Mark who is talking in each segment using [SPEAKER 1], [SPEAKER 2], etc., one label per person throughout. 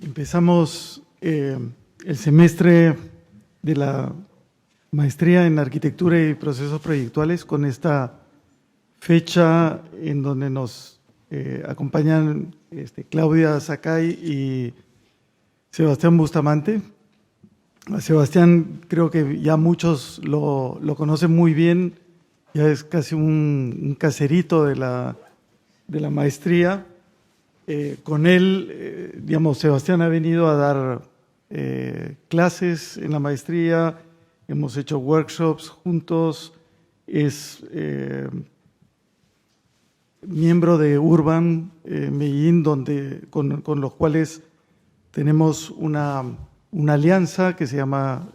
[SPEAKER 1] Empezamos el semestre de la maestría en arquitectura y procesos proyectuales con esta fecha en donde nos acompañan Claudia Sakai y Sebastián Bustamante. A Sebastián creo que ya muchos lo conocen muy bien, ya es casi un caserito de la maestría. Con él, digamos, Sebastián ha venido a dar clases en la maestría, hemos hecho workshops juntos, es miembro de Urban Medellín, con los cuales tenemos una alianza que se llama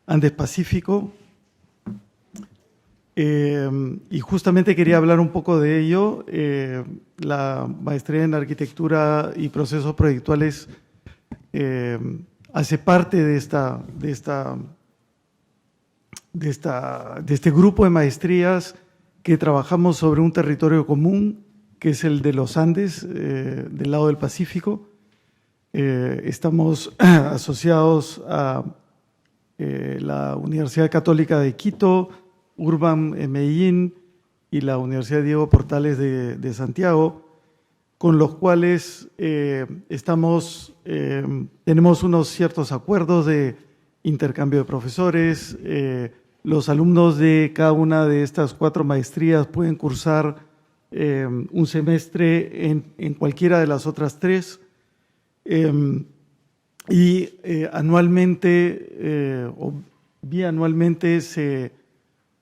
[SPEAKER 1] Andes Pacífico. Y justamente quería hablar un poco de ello. La maestría en arquitectura y procesos proyectuales hace parte de este grupo de maestrías que trabajamos sobre un territorio común, que es el de los Andes, del lado del Pacífico. Estamos asociados a la Universidad Católica de Quito, Urban en Medellín y la Universidad Diego Portales de Santiago, con los cuales tenemos unos ciertos acuerdos de intercambio de profesores. Los alumnos de cada una de estas 4 maestrías pueden cursar un semestre en cualquiera de las otras 3. Anualmente o bianualmente se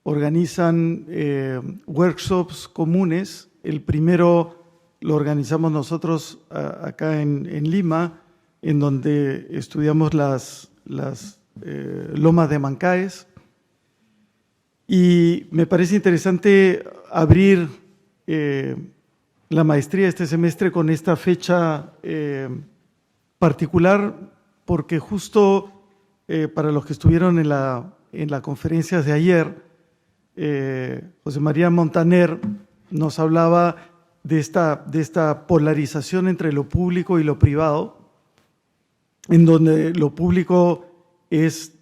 [SPEAKER 1] organizan workshops comunes. El primero lo organizamos nosotros acá en Lima, en donde estudiamos las lomas de Mancaes. Y me parece interesante abrir la maestría este semestre con esta fecha particular, porque justo para los que estuvieron en la conferencia de ayer, José María Montaner nos hablaba de esta polarización entre lo público y lo privado, en donde lo público es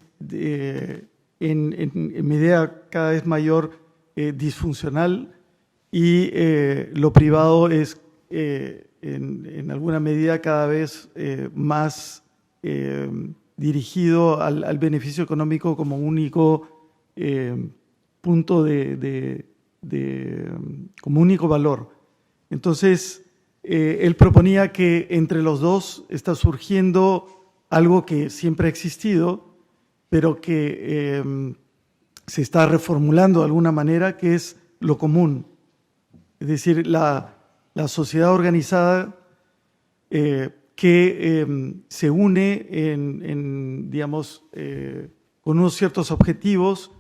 [SPEAKER 1] en medida cada vez mayor disfuncional y lo privado es en alguna medida cada vez más dirigido al beneficio económico como único punto como único valor. Entonces, él proponía que entre los dos está surgiendo algo que siempre ha existido, pero que se está reformulando de alguna manera, que es lo común. Es decir, la sociedad organizada que se une digamos, con unos ciertos objetivos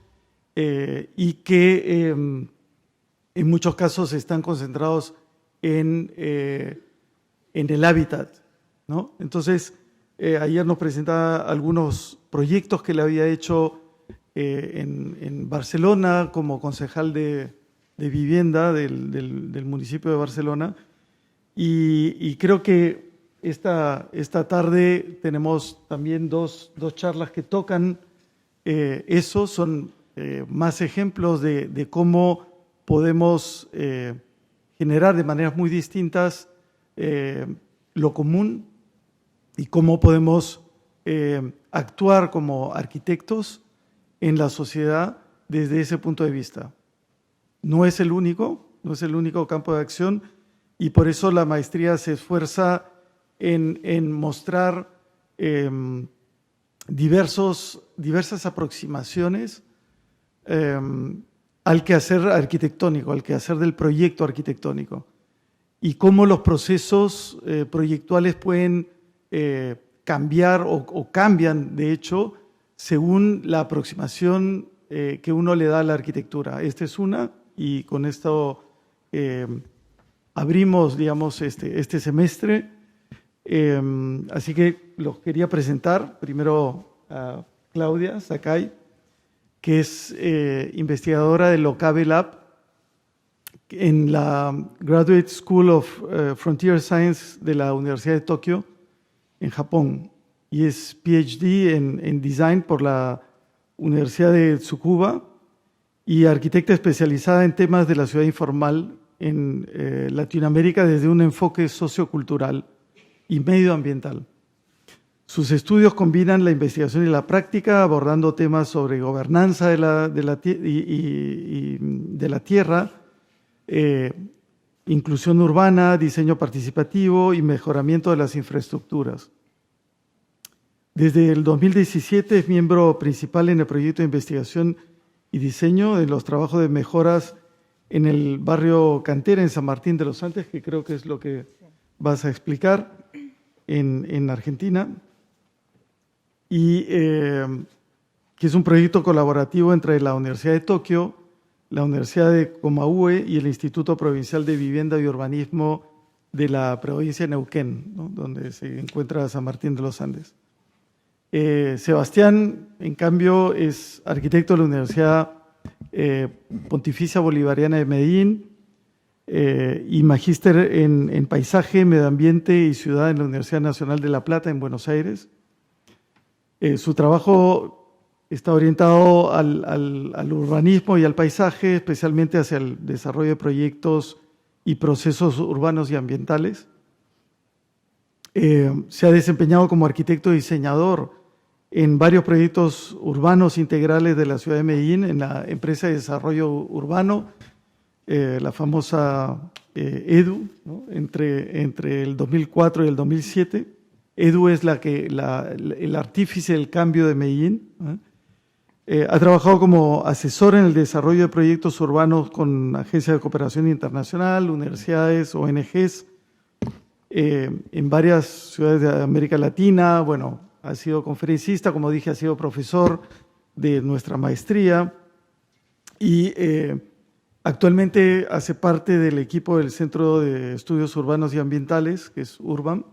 [SPEAKER 1] y que en muchos casos están concentrados en el hábitat, ¿no? Entonces, ayer nos presentaba algunos proyectos que le había hecho en Barcelona como concejal de vivienda del municipio de Barcelona, y creo que esta tarde tenemos también dos charlas que tocan eso. Son más ejemplos de cómo podemos generar de maneras muy distintas lo común y cómo podemos actuar como arquitectos en la sociedad desde ese punto de vista. No es el único campo de acción, y por eso la maestría se esfuerza en mostrar diversas aproximaciones al quehacer arquitectónico, al quehacer del proyecto arquitectónico, y cómo los procesos proyectuales pueden cambiar o cambian, de hecho, según la aproximación que uno le da a la arquitectura. Esta es una, y con esto abrimos, digamos, este semestre. Así que los quería presentar. Primero a Claudia Sakai, que es investigadora del Okabe Lab en la Graduate School of Frontier Science de la Universidad de Tokio, en Japón, y es PhD en Design por la Universidad de Tsukuba y arquitecta especializada en temas de la ciudad informal en Latinoamérica desde un enfoque sociocultural y medioambiental. Sus estudios combinan la investigación y la práctica, abordando temas sobre gobernanza de la tierra, inclusión urbana, diseño participativo y mejoramiento de las infraestructuras. Desde el 2017 es miembro principal en el proyecto de investigación y diseño de los trabajos de mejoras en el barrio Cantera, en San Martín de los Andes, que creo que es lo que vas a explicar en Argentina, y que es un proyecto colaborativo entre la Universidad de Tokio, la Universidad de Komaue y el Instituto Provincial de Vivienda y Urbanismo de la provincia de Neuquén, ¿no?, donde se encuentra San Martín de los Andes. Sebastián, en cambio, es arquitecto de la Universidad Pontificia Bolivariana de Medellín y magíster en Paisaje, Medio Ambiente y Ciudad en la Universidad Nacional de La Plata, en Buenos Aires. Su trabajo está orientado al urbanismo y al paisaje, especialmente hacia el desarrollo de proyectos y procesos urbanos y ambientales. Se ha desempeñado como arquitecto y diseñador en varios proyectos urbanos integrales de la ciudad de Medellín, en la empresa de desarrollo urbano, la famosa EDU, ¿no?, entre el 2004 y el 2007. EDU es el artífice del cambio de Medellín. Ha trabajado como asesor en el desarrollo de proyectos urbanos con agencias de cooperación internacional, universidades, ONGs, en varias ciudades de América Latina. Bueno, ha sido conferencista, como dije, ha sido profesor de nuestra maestría y actualmente hace parte del equipo del Centro de Estudios Urbanos y Ambientales, que es URBAM,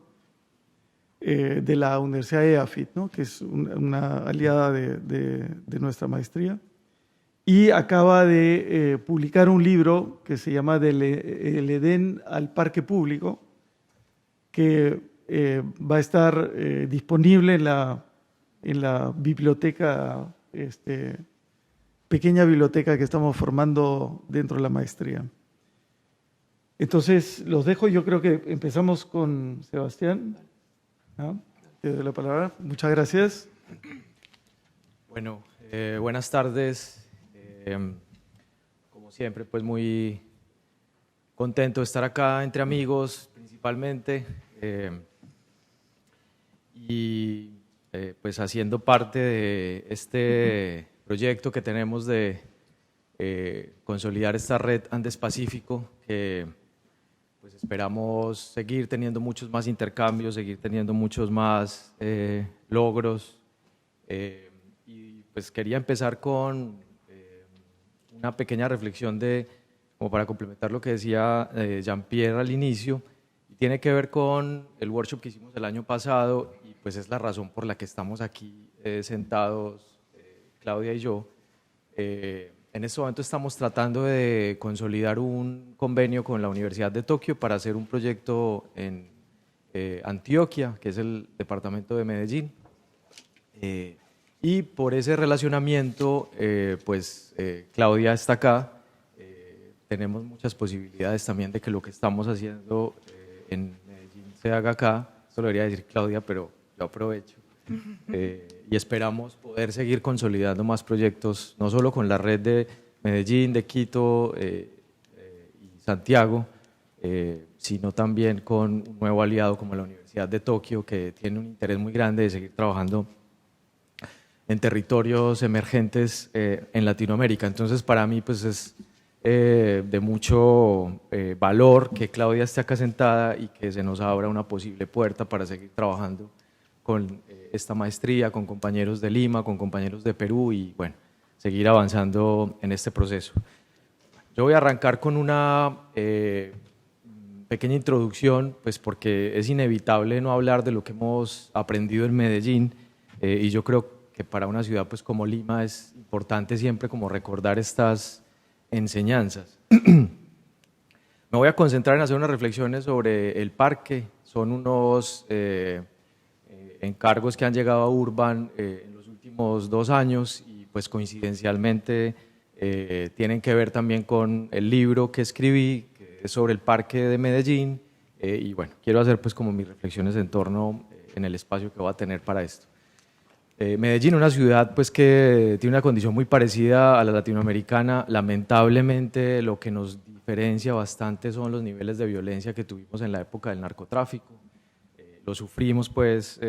[SPEAKER 1] de la Universidad de EAFIT, ¿no?, que es una aliada de nuestra maestría. Y acaba de publicar un libro que se llama El Edén al Parque Público, que va a estar disponible en la biblioteca, pequeña biblioteca que estamos formando dentro de la maestría. Entonces, los dejo. Yo creo que empezamos con Sebastián, ¿no? Te doy la palabra. Muchas gracias.
[SPEAKER 2] Bueno, buenas tardes. Como siempre, pues muy contento de estar acá entre amigos, principalmente. Pues haciendo parte de este proyecto que tenemos de consolidar esta red Andes-Pacífico, que pues esperamos seguir teniendo muchos más intercambios, seguir teniendo muchos más logros. Y pues quería empezar con una pequeña reflexión como para complementar lo que decía Jean-Pierre al inicio, y tiene que ver con el workshop que hicimos el año pasado, y pues es la razón por la que estamos aquí sentados, Claudia y yo. En este momento estamos tratando de consolidar un convenio con la Universidad de Tokio para hacer un proyecto en Antioquia, que es el departamento de Medellín. Y por ese relacionamiento, Claudia está acá. Tenemos muchas posibilidades también de que lo que estamos haciendo en Medellín se haga acá. Eso lo debería decir Claudia, pero yo aprovecho. Y esperamos poder seguir consolidando más proyectos, no solo con la red de Medellín, de Quito y Santiago, sino también con un nuevo aliado como la Universidad de Tokio, que tiene un interés muy grande de seguir trabajando en territorios emergentes en Latinoamérica. Entonces, para mí pues es de mucho valor que Claudia esté acá sentada y que se nos abra una posible puerta para seguir trabajando con esta maestría, con compañeros de Lima, con compañeros de Perú, y bueno, seguir avanzando en este proceso. Yo voy a arrancar con una pequeña introducción, pues porque es inevitable no hablar de lo que hemos aprendido en Medellín, y yo creo que para una ciudad pues como Lima es importante siempre como recordar estas enseñanzas. Me voy a concentrar en hacer unas reflexiones sobre el parque. Son unos encargos que han llegado a Urban en los últimos 2 años y pues coincidencialmente tienen que ver también con el libro que escribí, que es sobre el Parque de Medellín, y bueno, quiero hacer pues como mis reflexiones en torno en el espacio que voy a tener para esto. Medellín, una ciudad pues que tiene una condición muy parecida a la latinoamericana. Lamentablemente lo que nos diferencia bastante son los niveles de violencia que tuvimos en la época del narcotráfico. Lo sufrimos pues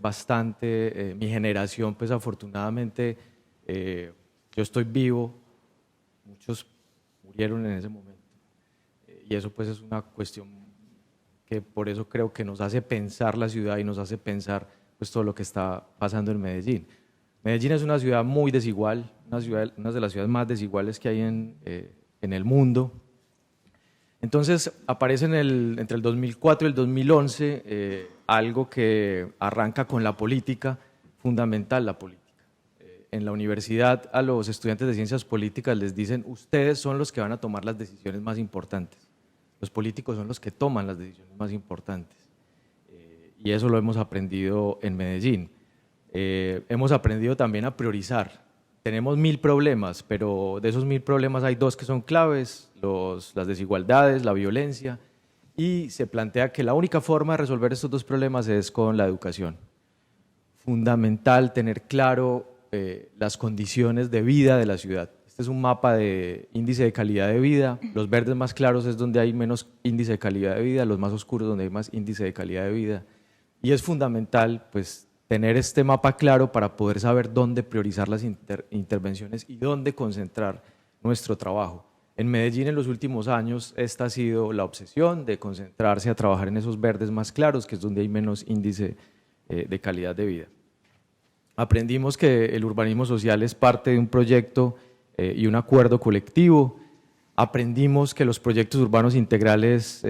[SPEAKER 2] bastante. Mi generación pues afortunadamente, yo estoy vivo, muchos murieron en ese momento, y eso pues es una cuestión que por eso creo que nos hace pensar la ciudad y nos hace pensar pues todo lo que está pasando en Medellín. Medellín es una ciudad muy desigual, una de las ciudades más desiguales que hay en el mundo. Entonces aparece entre el 2004 y el 2011 algo que arranca con la política, fundamental la política. En la universidad a los estudiantes de ciencias políticas les dicen: ustedes son los que van a tomar las decisiones más importantes. Los políticos son los que toman las decisiones más importantes. Y eso lo hemos aprendido en Medellín. Hemos aprendido también a priorizar. Tenemos 1000 problemas, pero de esos 1000 problemas hay 2 que son claves: las desigualdades, la violencia, y se plantea que la única forma de resolver estos 2 problemas es con la educación. Fundamental tener claro las condiciones de vida de la ciudad. Este es un mapa de índice de calidad de vida. Los verdes más claros es donde hay menos índice de calidad de vida, los más oscuros donde hay más índice de calidad de vida. Y es fundamental pues tener este mapa claro para poder saber dónde priorizar las intervenciones y dónde concentrar nuestro trabajo. En Medellín en los últimos años esta ha sido la obsesión de concentrarse a trabajar en esos verdes más claros, que es donde hay menos índice de calidad de vida. Aprendimos que el urbanismo social es parte de un proyecto y un acuerdo colectivo. Aprendimos que los proyectos urbanos integrales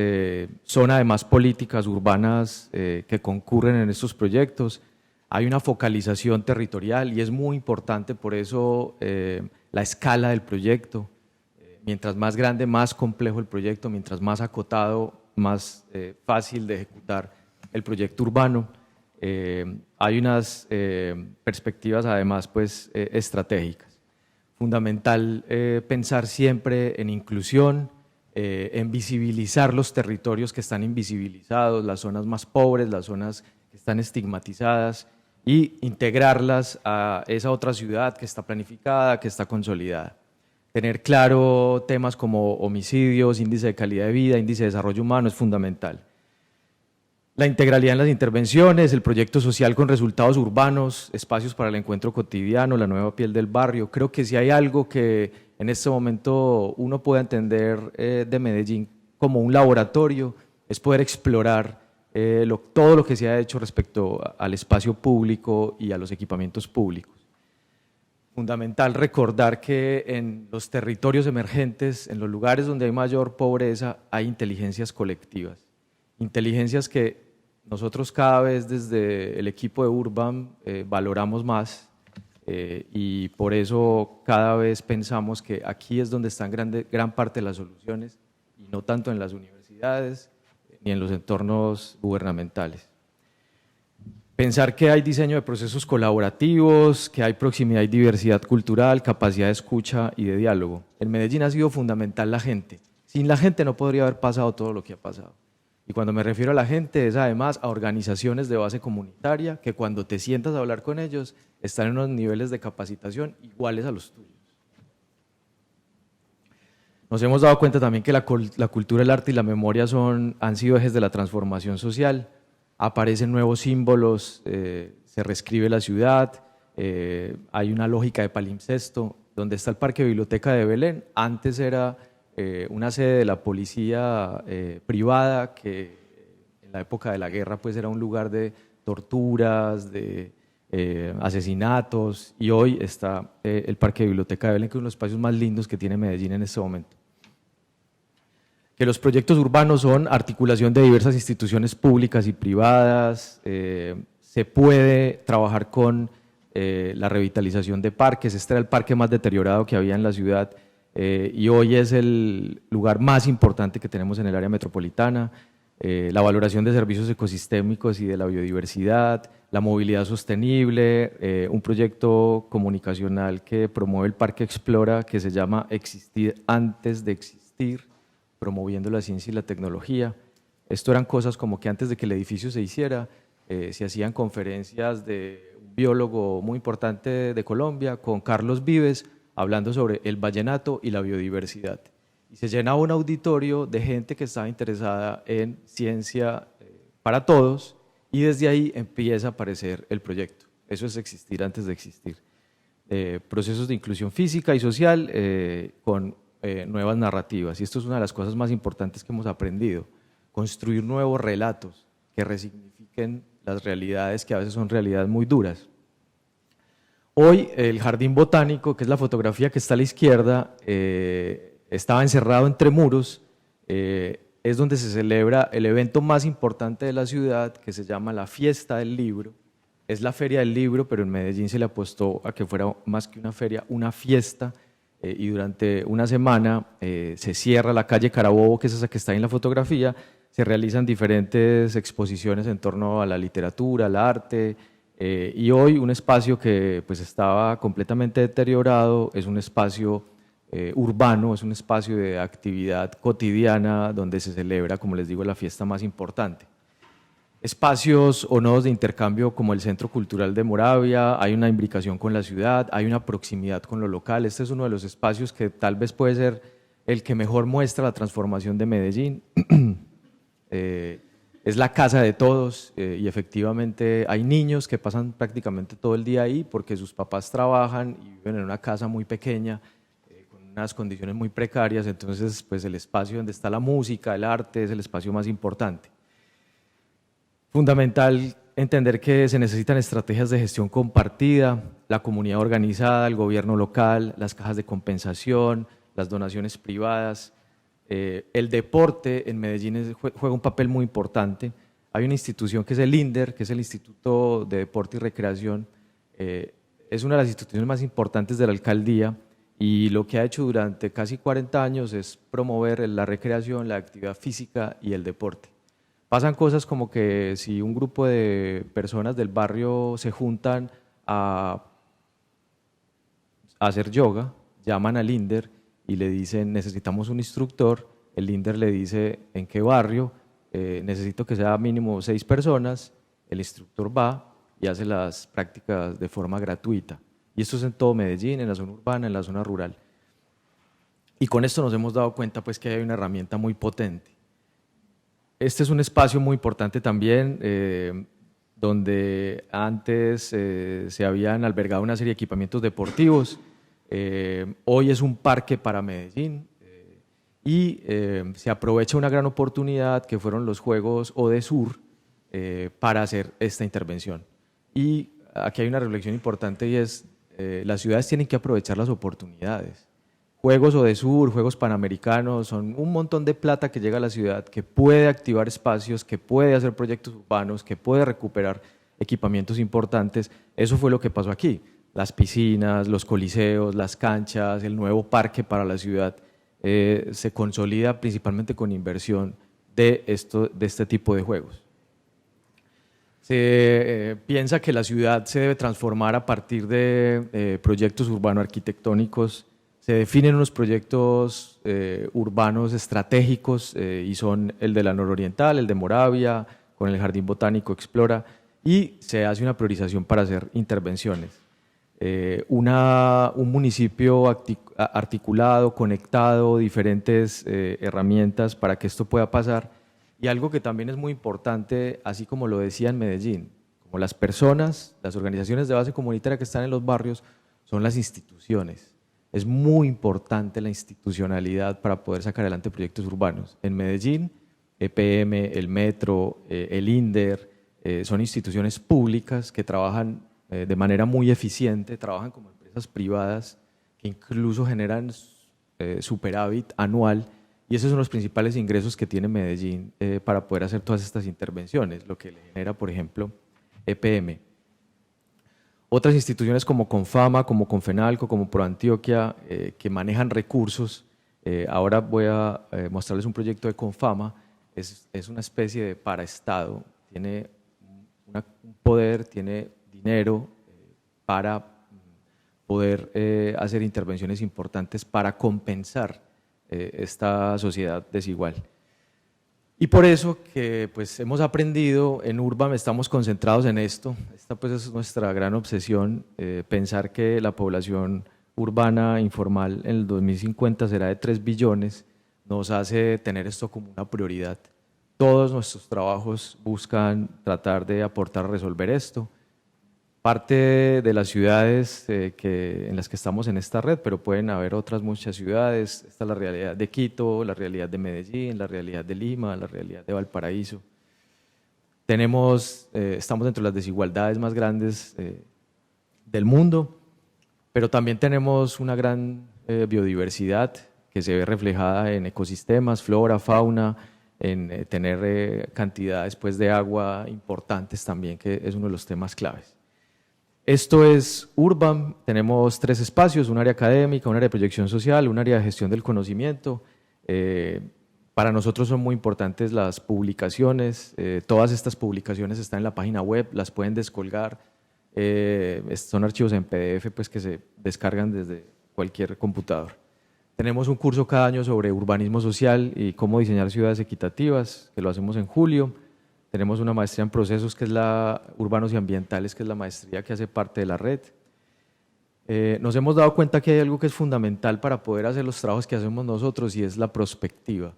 [SPEAKER 2] son además políticas urbanas que concurren en estos proyectos. Hay una focalización territorial y es muy importante por eso la escala del proyecto. Mientras más grande, más complejo el proyecto; mientras más acotado, más fácil de ejecutar el proyecto urbano. Hay unas perspectivas además pues, estratégicas. Fundamental pensar siempre en inclusión, en visibilizar los territorios que están invisibilizados, las zonas más pobres, las zonas que están estigmatizadas, y integrarlas a esa otra ciudad que está planificada, que está consolidada. Tener claro temas como homicidios, índice de calidad de vida, índice de desarrollo humano es fundamental. La integralidad en las intervenciones, el proyecto social con resultados urbanos, espacios para el encuentro cotidiano, la nueva piel del barrio. Creo que si hay algo que en este momento uno pueda entender de Medellín como un laboratorio, es poder explorar todo lo que se ha hecho respecto al espacio público y a los equipamientos públicos. Fundamental recordar que en los territorios emergentes, en los lugares donde hay mayor pobreza, hay inteligencias colectivas. Inteligencias que nosotros cada vez desde el equipo de Urban valoramos más, y por eso cada vez pensamos que aquí es donde están gran parte de las soluciones y no tanto en las universidades ni en los entornos gubernamentales. Pensar que hay diseño de procesos colaborativos, que hay proximidad y diversidad cultural, capacidad de escucha y de diálogo. En Medellín ha sido fundamental la gente. Sin la gente no podría haber pasado todo lo que ha pasado. Y cuando me refiero a la gente es además a organizaciones de base comunitaria que cuando te sientas a hablar con ellos están en unos niveles de capacitación iguales a los tuyos. Nos hemos dado cuenta también que la cultura, el arte y la memoria han sido ejes de la transformación social. Aparecen nuevos símbolos, se reescribe la ciudad, hay una lógica de palimpsesto. Donde está el Parque Biblioteca de Belén, antes era una sede de la policía privada, que en la época de la guerra pues era un lugar de torturas, de asesinatos, y hoy está el Parque Biblioteca de Belén, que es uno de los espacios más lindos que tiene Medellín en este momento. Que los proyectos urbanos son articulación de diversas instituciones públicas y privadas, se puede trabajar con la revitalización de parques. Este era el parque más deteriorado que había en la ciudad y hoy es el lugar más importante que tenemos en el área metropolitana. la valoración de servicios ecosistémicos y de la biodiversidad, la movilidad sostenible, un proyecto comunicacional que promueve el Parque Explora, que se llama Existir antes de existir, promoviendo la ciencia y la tecnología. Esto eran cosas como que antes de que el edificio se hiciera, se hacían conferencias de un biólogo muy importante de Colombia, con Carlos Vives, hablando sobre el vallenato y la biodiversidad. Y se llenaba un auditorio de gente que estaba interesada en ciencia para todos, y desde ahí empieza a aparecer el proyecto. Eso es existir antes de existir. Procesos de inclusión física y social con nuevas narrativas. Y esto es una de las cosas más importantes que hemos aprendido. Construir nuevos relatos que resignifiquen las realidades que a veces son realidades muy duras. Hoy el Jardín Botánico, que es la fotografía que está a la izquierda, estaba encerrado entre muros, es donde se celebra el evento más importante de la ciudad, que se llama la Fiesta del Libro. Es la Feria del Libro, pero en Medellín se le apostó a que fuera más que una feria, una fiesta, y durante una semana se cierra la calle Carabobo, que es esa que está en la fotografía, se realizan diferentes exposiciones en torno a la literatura, al arte, y hoy un espacio que pues estaba completamente deteriorado es un espacio urbano, es un espacio de actividad cotidiana donde se celebra, como les digo, la fiesta más importante. Espacios o nodos de intercambio como el Centro Cultural de Moravia, hay una imbricación con la ciudad, hay una proximidad con lo local. Este es uno de los espacios que tal vez puede ser el que mejor muestra la transformación de Medellín. Es la casa de todos y efectivamente hay niños que pasan prácticamente todo el día ahí porque sus papás trabajan y viven en una casa muy pequeña, unas condiciones muy precarias, entonces pues el espacio donde está la música, el arte, es el espacio más importante. Fundamental entender que se necesitan estrategias de gestión compartida, la comunidad organizada, el gobierno local, las cajas de compensación, las donaciones privadas. El deporte en Medellín juega un papel muy importante. Hay una institución que es el INDER, que es el Instituto de Deporte y Recreación. Es una de las instituciones más importantes de la alcaldía, y lo que ha hecho durante casi 40 años es promover la recreación, la actividad física y el deporte. Pasan cosas como que si un grupo de personas del barrio se juntan a hacer yoga, llaman al INDER y le dicen necesitamos un instructor, el INDER le dice en qué barrio, necesito que sea mínimo 6 personas, el instructor va y hace las prácticas de forma gratuita. Y esto es en todo Medellín, en la zona urbana, en la zona rural. Y con esto nos hemos dado cuenta pues, que hay una herramienta muy potente. Este es un espacio muy importante también, donde antes se habían albergado una serie de equipamientos deportivos. Hoy es un parque para Medellín y se aprovecha una gran oportunidad que fueron los Juegos ODESUR para hacer esta intervención. Y aquí hay una reflexión importante y es las ciudades tienen que aprovechar las oportunidades. Juegos ODESUR, Juegos Panamericanos, son un montón de plata que llega a la ciudad, que puede activar espacios, que puede hacer proyectos urbanos, que puede recuperar equipamientos importantes. Eso fue lo que pasó aquí. Las piscinas, los coliseos, las canchas, el nuevo parque para la ciudad se consolida principalmente con inversión de este tipo de juegos. Se piensa que la ciudad se debe transformar a partir de proyectos urbano-arquitectónicos. Se definen unos proyectos urbanos estratégicos y son el de la nororiental, el de Moravia, con el Jardín Botánico Explora, y se hace una priorización para hacer intervenciones. Un municipio articulado, conectado, diferentes herramientas para que esto pueda pasar. Y algo que también es muy importante, así como lo decía en Medellín, como las personas, las organizaciones de base comunitaria que están en los barrios, son las instituciones. Es muy importante la institucionalidad para poder sacar adelante proyectos urbanos. En Medellín, EPM, el Metro, el INDER, son instituciones públicas que trabajan de manera muy eficiente, trabajan como empresas privadas que incluso generan superávit anual, y esos son los principales ingresos que tiene Medellín para poder hacer todas estas intervenciones, lo que le genera, por ejemplo, EPM. Otras instituciones como Confama, como Confenalco, como ProAntioquia, que manejan recursos. Ahora voy a mostrarles un proyecto de Confama. es una especie de paraestado, tiene un poder, tiene dinero para poder hacer intervenciones importantes para compensar esta sociedad desigual. Y por eso que pues hemos aprendido en Urbam, estamos concentrados en esto. Esta pues es nuestra gran obsesión, pensar que la población urbana informal en el 2050 será de 3 billones, nos hace tener esto como una prioridad. Todos nuestros trabajos buscan tratar de aportar a resolver esto. Parte de las ciudades en las que estamos en esta red, pero pueden haber otras muchas ciudades. Esta es la realidad de Quito, la realidad de Medellín, la realidad de Lima, la realidad de Valparaíso. Estamos entre las desigualdades más grandes del mundo, pero también tenemos una gran biodiversidad que se ve reflejada en ecosistemas, flora, fauna, en tener cantidades pues, de agua importantes también, que es uno de los temas claves. Esto es Urbam, tenemos 3 espacios, un área académica, un área de proyección social, un área de gestión del conocimiento. Para nosotros son muy importantes las publicaciones, todas estas publicaciones están en la página web, las pueden descolgar, son archivos en PDF pues, que se descargan desde cualquier computador. Tenemos un curso cada año sobre urbanismo social y cómo diseñar ciudades equitativas, que lo hacemos en julio. Tenemos una maestría en procesos, que es la urbanos y ambientales, que es la maestría que hace parte de la red. Nos hemos dado cuenta que hay algo que es fundamental para poder hacer los trabajos que hacemos nosotros y es la prospectiva.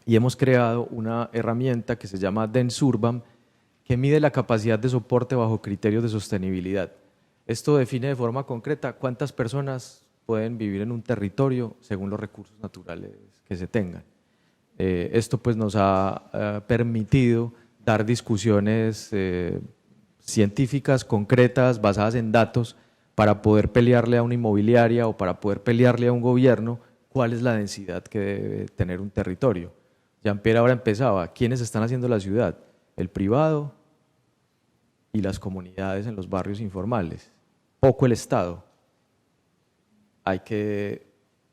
[SPEAKER 2] Y hemos creado una herramienta que se llama DenSurbam, que mide la capacidad de soporte bajo criterios de sostenibilidad. Esto define de forma concreta cuántas personas pueden vivir en un territorio según los recursos naturales que se tengan. Esto pues nos ha permitido dar discusiones científicas, concretas, basadas en datos, para poder pelearle a una inmobiliaria o para poder pelearle a un gobierno cuál es la densidad que debe tener un territorio. Jean-Pierre ahora empezaba, ¿quiénes están haciendo la ciudad? El privado y las comunidades en los barrios informales, poco el Estado. Hay que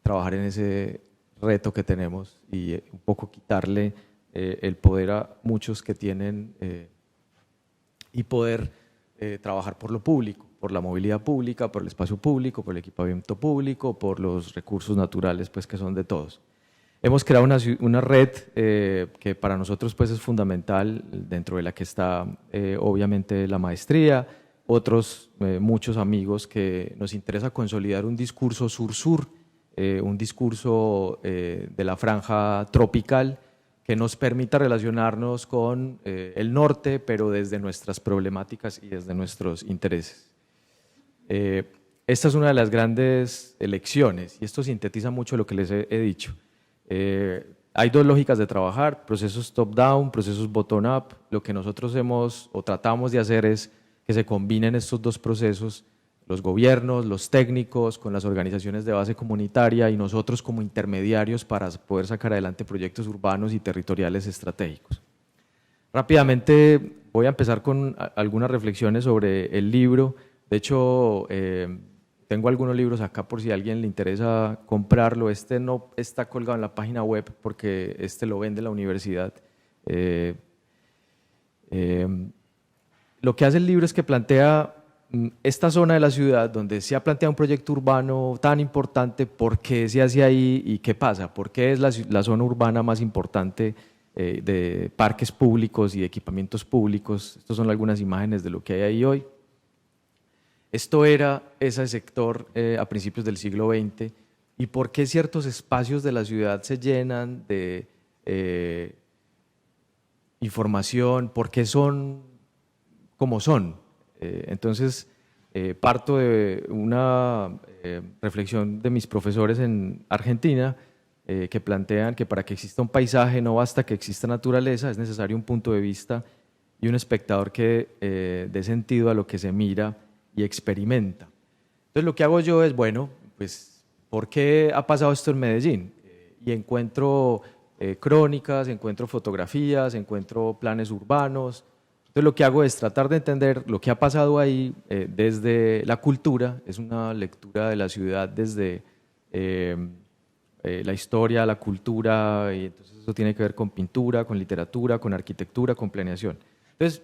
[SPEAKER 2] trabajar en ese reto que tenemos y un poco quitarle el poder a muchos que tienen y poder trabajar por lo público, por la movilidad pública, por el espacio público, por el equipamiento público, por los recursos naturales pues, que son de todos. Hemos creado una red que para nosotros pues, es fundamental, dentro de la que está obviamente la maestría, otros muchos amigos que nos interesa consolidar un discurso sur-sur, un discurso de la franja tropical que nos permita relacionarnos con el norte, pero desde nuestras problemáticas y desde nuestros intereses. Esta es una de las grandes elecciones y esto sintetiza mucho lo que les he dicho. Hay 2 lógicas de trabajar, procesos top-down, procesos bottom-up. Lo que nosotros hemos o tratamos de hacer es que se combinen estos 2 procesos, los gobiernos, los técnicos, con las organizaciones de base comunitaria y nosotros como intermediarios para poder sacar adelante proyectos urbanos y territoriales estratégicos. Rápidamente voy a empezar con algunas reflexiones sobre el libro. De hecho, tengo algunos libros acá por si a alguien le interesa comprarlo. Este no está colgado en la página web porque este lo vende la universidad. Lo que hace el libro es que plantea esta zona de la ciudad donde se ha planteado un proyecto urbano tan importante, ¿por qué se hace ahí y qué pasa? ¿Por qué es la zona urbana más importante de parques públicos y de equipamientos públicos? Estas son algunas imágenes de lo que hay ahí hoy. Esto era ese sector a principios del siglo XX y por qué ciertos espacios de la ciudad se llenan de información, por qué son como son. Entonces, parto de una reflexión de mis profesores en Argentina que plantean que para que exista un paisaje no basta que exista naturaleza, es necesario un punto de vista y un espectador que dé sentido a lo que se mira y experimenta. Entonces, lo que hago yo es, bueno, pues, ¿por qué ha pasado esto en Medellín? Y encuentro crónicas, encuentro fotografías, encuentro planes urbanos. Entonces lo que hago es tratar de entender lo que ha pasado ahí desde la cultura, es una lectura de la ciudad desde la historia, la cultura, y entonces eso tiene que ver con pintura, con literatura, con arquitectura, con planeación. Entonces,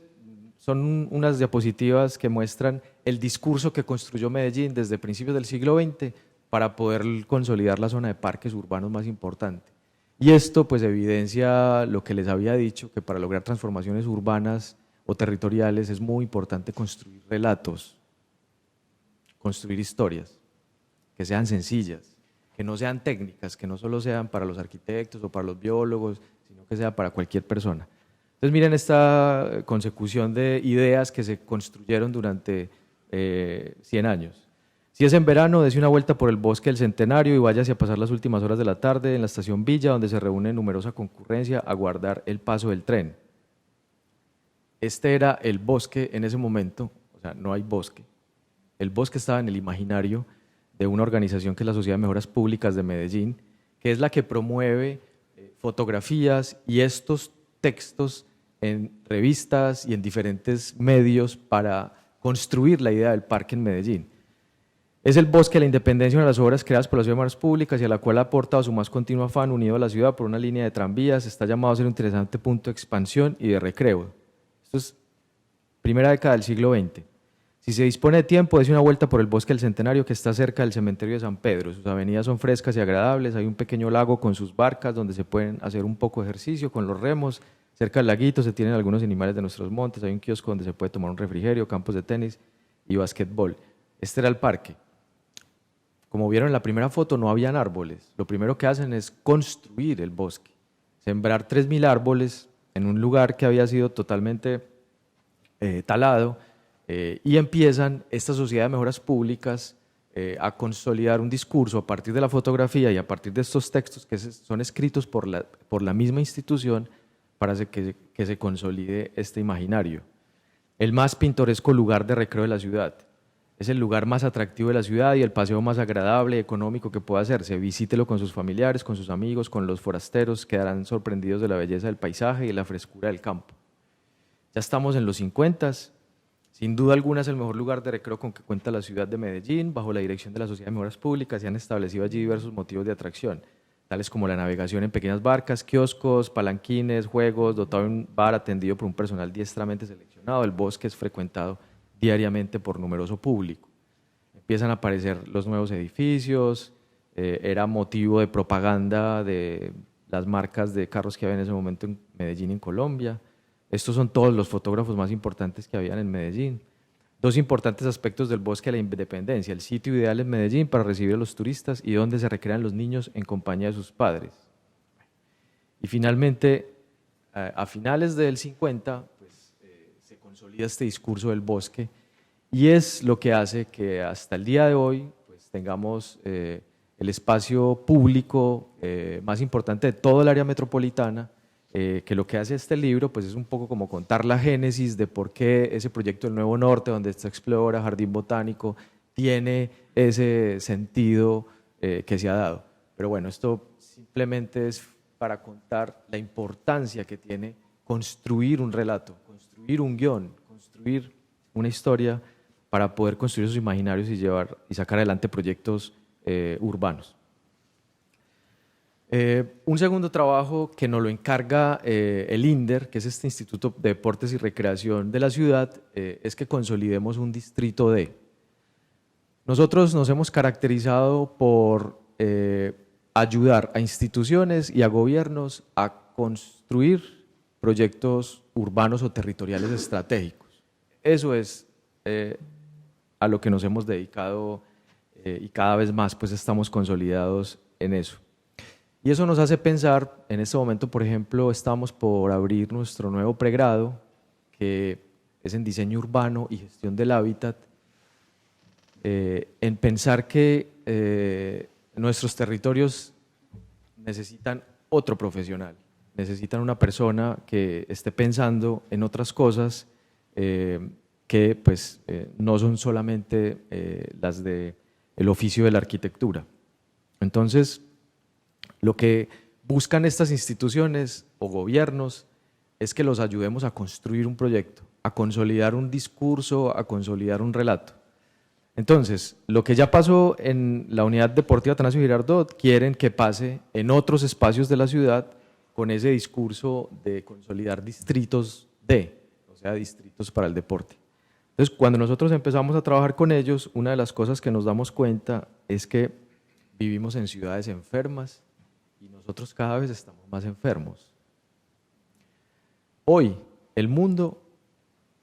[SPEAKER 2] son unas diapositivas que muestran el discurso que construyó Medellín desde principios del siglo XX para poder consolidar la zona de parques urbanos más importante. Y esto pues evidencia lo que les había dicho, que para lograr transformaciones urbanas o territoriales es muy importante construir relatos, construir historias, que sean sencillas, que no sean técnicas, que no solo sean para los arquitectos o para los biólogos, sino que sea para cualquier persona. Entonces miren esta consecución de ideas que se construyeron durante 100 años. Si es en verano, dése una vuelta por el Bosque del Centenario y váyase a pasar las últimas horas de la tarde en la estación Villa, donde se reúne numerosa concurrencia a guardar el paso del tren. Este era el bosque en ese momento, o sea, no hay bosque. El bosque estaba en el imaginario de una organización que es la Sociedad de Mejoras Públicas de Medellín, que es la que promueve fotografías y estos textos en revistas y en diferentes medios para construir la idea del parque en Medellín. Es el bosque de la independencia, una de las obras creadas por la Ciudad de Mejoras Públicas y a la cual ha aportado su más continuo afán unido a la ciudad por una línea de tranvías. Está llamado a ser un interesante punto de expansión y de recreo. Esto es primera década del siglo XX. Si se dispone de tiempo, dése una vuelta por el Bosque del Centenario que está cerca del cementerio de San Pedro. Sus avenidas son frescas y agradables, hay un pequeño lago con sus barcas donde se pueden hacer un poco de ejercicio con los remos. Cerca del laguito se tienen algunos animales de nuestros montes, hay un kiosco donde se puede tomar un refrigerio, campos de tenis y basquetbol. Este era el parque. Como vieron en la primera foto, no habían árboles. Lo primero que hacen es construir el bosque, sembrar 3.000 árboles en un lugar que había sido totalmente talado, y empiezan esta Sociedad de Mejoras Públicas a consolidar un discurso a partir de la fotografía y a partir de estos textos que son escritos por la misma institución para que se consolide este imaginario. El más pintoresco lugar de recreo de la ciudad. Es el lugar más atractivo de la ciudad y el paseo más agradable y económico que pueda hacerse. Visítelo con sus familiares, con sus amigos, con los forasteros, quedarán sorprendidos de la belleza del paisaje y la frescura del campo. Ya estamos en los 50s. Sin duda alguna es el mejor lugar de recreo con que cuenta la ciudad de Medellín. Bajo la dirección de la Sociedad de Mejoras Públicas se han establecido allí diversos motivos de atracción, tales como la navegación en pequeñas barcas, kioscos, palanquines, juegos, dotado de un bar atendido por un personal diestramente seleccionado. El bosque es frecuentado diariamente por numeroso público. Empiezan a aparecer los nuevos edificios, era motivo de propaganda de las marcas de carros que había en ese momento en Medellín y en Colombia. Estos son todos los fotógrafos más importantes que habían en Medellín. Dos importantes aspectos del Bosque de la Independencia: el sitio ideal en Medellín para recibir a los turistas y donde se recrean los niños en compañía de sus padres. Y finalmente, a finales del 50, se consolida este discurso del bosque y es lo que hace que hasta el día de hoy tengamos el espacio público más importante de todo el área metropolitana, que lo que hace este libro es un poco como contar la génesis de por qué ese proyecto del Nuevo Norte, donde está Explora, Jardín Botánico, tiene ese sentido que se ha dado. Pero bueno, esto simplemente es para contar la importancia que tiene construir un relato, construir un guión, construir una historia para poder construir esos imaginarios y sacar adelante proyectos urbanos. Un segundo trabajo que nos lo encarga el INDER, que es este Instituto de Deportes y Recreación de la ciudad, es que consolidemos un distrito D. Nosotros nos hemos caracterizado por ayudar a instituciones y a gobiernos a construir proyectos urbanos o territoriales estratégicos. Eso es a lo que nos hemos dedicado y cada vez más estamos consolidados en eso. Y eso nos hace pensar, en este momento, por ejemplo, estamos por abrir nuestro nuevo pregrado, que es en diseño urbano y gestión del hábitat, en pensar que nuestros territorios necesitan otro profesional, necesitan una persona que esté pensando en otras cosas que no son solamente las del oficio de la arquitectura. Entonces, lo que buscan estas instituciones o gobiernos es que los ayudemos a construir un proyecto, a consolidar un discurso, a consolidar un relato. Entonces, lo que ya pasó en la unidad deportiva Atanasio Girardot, quieren que pase en otros espacios de la ciudad con ese discurso de consolidar distritos o sea, distritos para el deporte. Entonces, cuando nosotros empezamos a trabajar con ellos, una de las cosas que nos damos cuenta es que vivimos en ciudades enfermas y nosotros cada vez estamos más enfermos. Hoy, el mundo,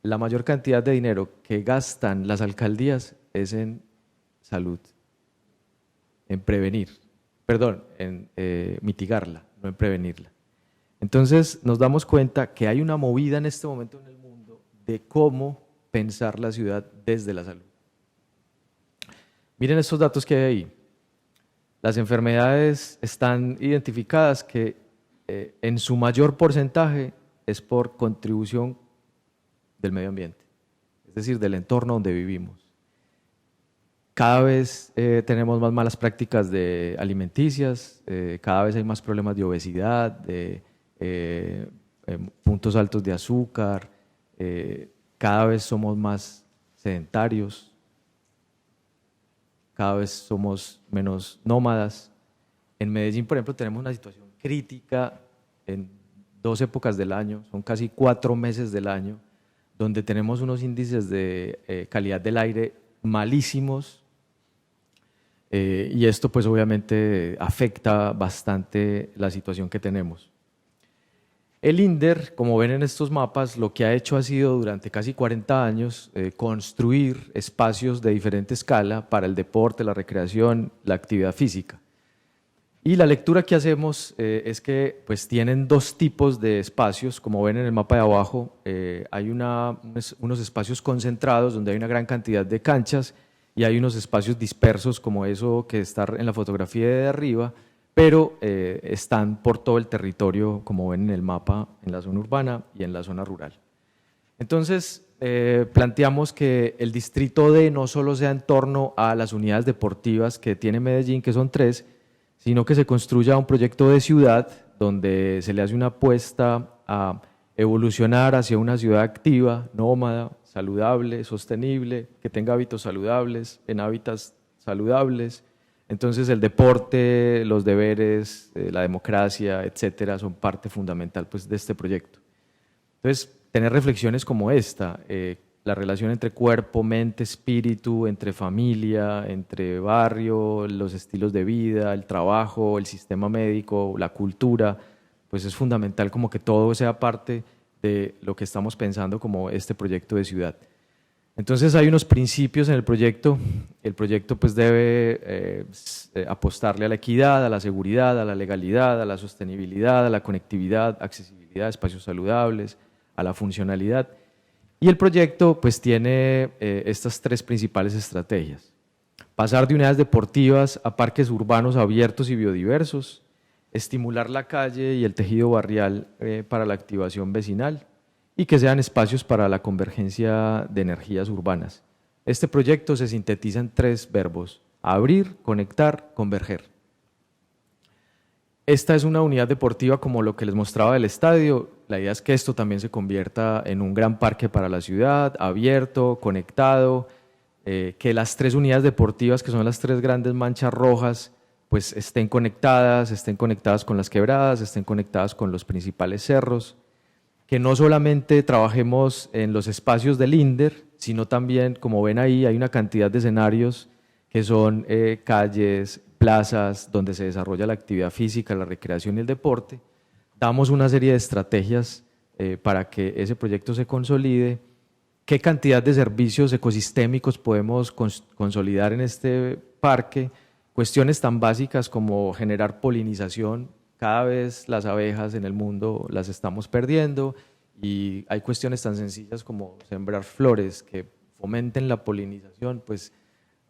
[SPEAKER 2] la mayor cantidad de dinero que gastan las alcaldías es en salud, en mitigarla, no en prevenirla. Entonces nos damos cuenta que hay una movida en este momento en el mundo de cómo pensar la ciudad desde la salud. Miren estos datos que hay ahí. Las enfermedades están identificadas que en su mayor porcentaje es por contribución del medio ambiente, es decir, del entorno donde vivimos. Cada vez tenemos más malas prácticas alimenticias, cada vez hay más problemas de obesidad, de puntos altos de azúcar, cada vez somos más sedentarios, cada vez somos menos nómadas. En Medellín, por ejemplo, tenemos una situación crítica en 2 épocas del año, son casi 4 meses del año, donde tenemos unos índices de calidad del aire malísimos, y esto pues obviamente afecta bastante la situación que tenemos. El INDER, como ven en estos mapas, lo que ha hecho ha sido durante casi 40 años construir espacios de diferente escala para el deporte, la recreación, la actividad física. Y la lectura que hacemos es que pues, tienen 2 tipos de espacios, como ven en el mapa de abajo, hay unos espacios concentrados donde hay una gran cantidad de canchas y hay unos espacios dispersos como eso que está en la fotografía de arriba, pero están por todo el territorio, como ven en el mapa, en la zona urbana y en la zona rural. Entonces, planteamos que el distrito D no solo sea en torno a las unidades deportivas que tiene Medellín, que son 3, sino que se construya un proyecto de ciudad donde se le hace una apuesta a evolucionar hacia una ciudad activa, nómada, saludable, sostenible, que tenga hábitos saludables, en hábitats saludables. Entonces el deporte, los deberes, la democracia, etcétera, son parte fundamental pues, de este proyecto. Entonces, tener reflexiones como esta, la relación entre cuerpo, mente, espíritu, entre familia, entre barrio, los estilos de vida, el trabajo, el sistema médico, la cultura, pues es fundamental como que todo sea parte de lo que estamos pensando como este proyecto de ciudad. Entonces hay unos principios en el proyecto pues debe apostarle a la equidad, a la seguridad, a la legalidad, a la sostenibilidad, a la conectividad, accesibilidad, espacios saludables, a la funcionalidad. Y el proyecto pues tiene estas 3 principales estrategias. Pasar de unidades deportivas a parques urbanos abiertos y biodiversos, estimular la calle y el tejido barrial para la activación vecinal y que sean espacios para la convergencia de energías urbanas. Este proyecto se sintetiza en 3 verbos: abrir, conectar, converger. Esta es una unidad deportiva como lo que les mostraba del estadio. La idea es que esto también se convierta en un gran parque para la ciudad, abierto, conectado, que las 3 unidades deportivas, que son las 3 grandes manchas rojas, pues estén conectadas con las quebradas, estén conectadas con los principales cerros, que no solamente trabajemos en los espacios del INDER, sino también, como ven ahí, hay una cantidad de escenarios que son calles, plazas, donde se desarrolla la actividad física, la recreación y el deporte. Damos una serie de estrategias para que ese proyecto se consolide. ¿Qué cantidad de servicios ecosistémicos podemos consolidar en este parque? Cuestiones tan básicas como generar polinización. Cada vez las abejas en el mundo las estamos perdiendo y hay cuestiones tan sencillas como sembrar flores que fomenten la polinización, pues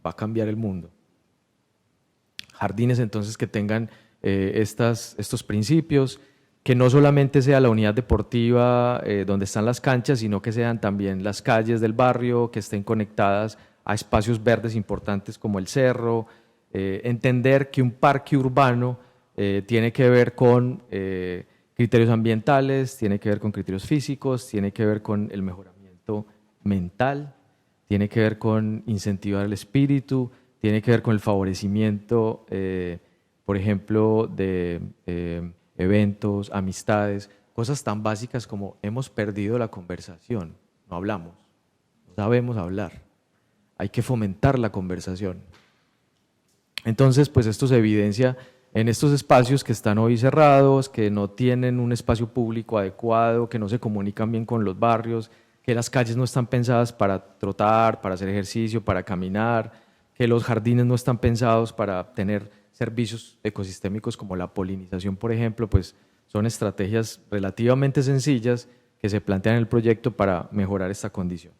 [SPEAKER 2] va a cambiar el mundo. Jardines entonces que tengan estos principios, que no solamente sea la unidad deportiva donde están las canchas, sino que sean también las calles del barrio, que estén conectadas a espacios verdes importantes como el cerro, entender que un parque urbano tiene que ver con criterios ambientales, tiene que ver con criterios físicos, tiene que ver con el mejoramiento mental, tiene que ver con incentivar el espíritu, tiene que ver con el favorecimiento, por ejemplo, de eventos, amistades, cosas tan básicas como hemos perdido la conversación, no hablamos, no sabemos hablar, hay que fomentar la conversación. Entonces, pues esto se evidencia en estos espacios que están hoy cerrados, que no tienen un espacio público adecuado, que no se comunican bien con los barrios, que las calles no están pensadas para trotar, para hacer ejercicio, para caminar, que los jardines no están pensados para tener servicios ecosistémicos como la polinización, por ejemplo, pues son estrategias relativamente sencillas que se plantean en el proyecto para mejorar esta condición.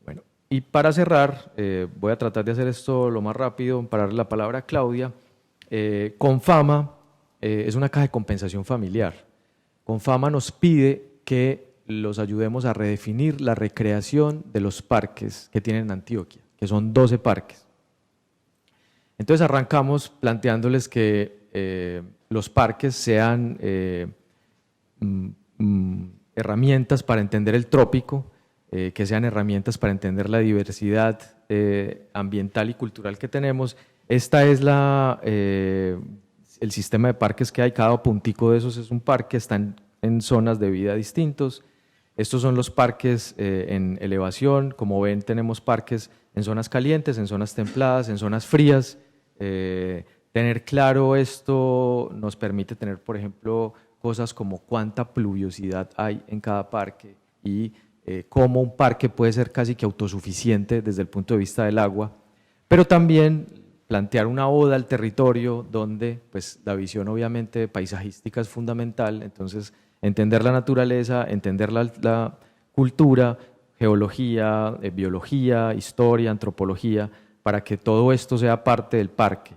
[SPEAKER 2] Bueno, y para cerrar, voy a tratar de hacer esto lo más rápido, para darle la palabra a Claudia. Confama es una caja de compensación familiar. Confama nos pide que los ayudemos a redefinir la recreación de los parques que tienen en Antioquia, que son 12 parques. Entonces arrancamos planteándoles que los parques sean herramientas para entender el trópico, que sean herramientas para entender la diversidad ambiental y cultural que tenemos. Esta es el sistema de parques que hay, cada puntico de esos es un parque, están en zonas de vida distintos. Estos son los parques en elevación, como ven tenemos parques en zonas calientes, en zonas templadas, en zonas frías. Tener claro esto nos permite tener, por ejemplo, cosas como cuánta pluviosidad hay en cada parque y cómo un parque puede ser casi que autosuficiente desde el punto de vista del agua, pero también plantear una oda al territorio donde pues, la visión obviamente paisajística es fundamental, entonces entender la naturaleza, entender la cultura, geología, biología, historia, antropología, para que todo esto sea parte del parque.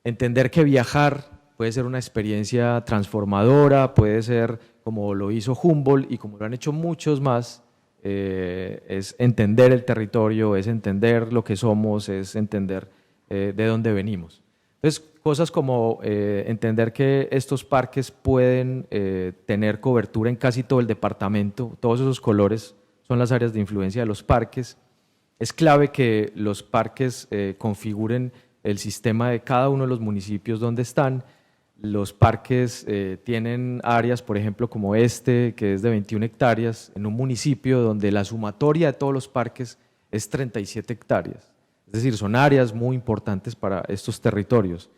[SPEAKER 2] Entender que viajar puede ser una experiencia transformadora, puede ser como lo hizo Humboldt y como lo han hecho muchos más, es entender el territorio, es entender lo que somos, es entender de dónde venimos. Entonces, cosas como entender que estos parques pueden tener cobertura en casi todo el departamento, todos esos colores son las áreas de influencia de los parques. Es clave que los parques configuren el sistema de cada uno de los municipios donde están. Los parques tienen áreas, por ejemplo, como este, que es de 21 hectáreas, en un municipio donde la sumatoria de todos los parques es 37 hectáreas. Es decir, son áreas muy importantes para estos territorios.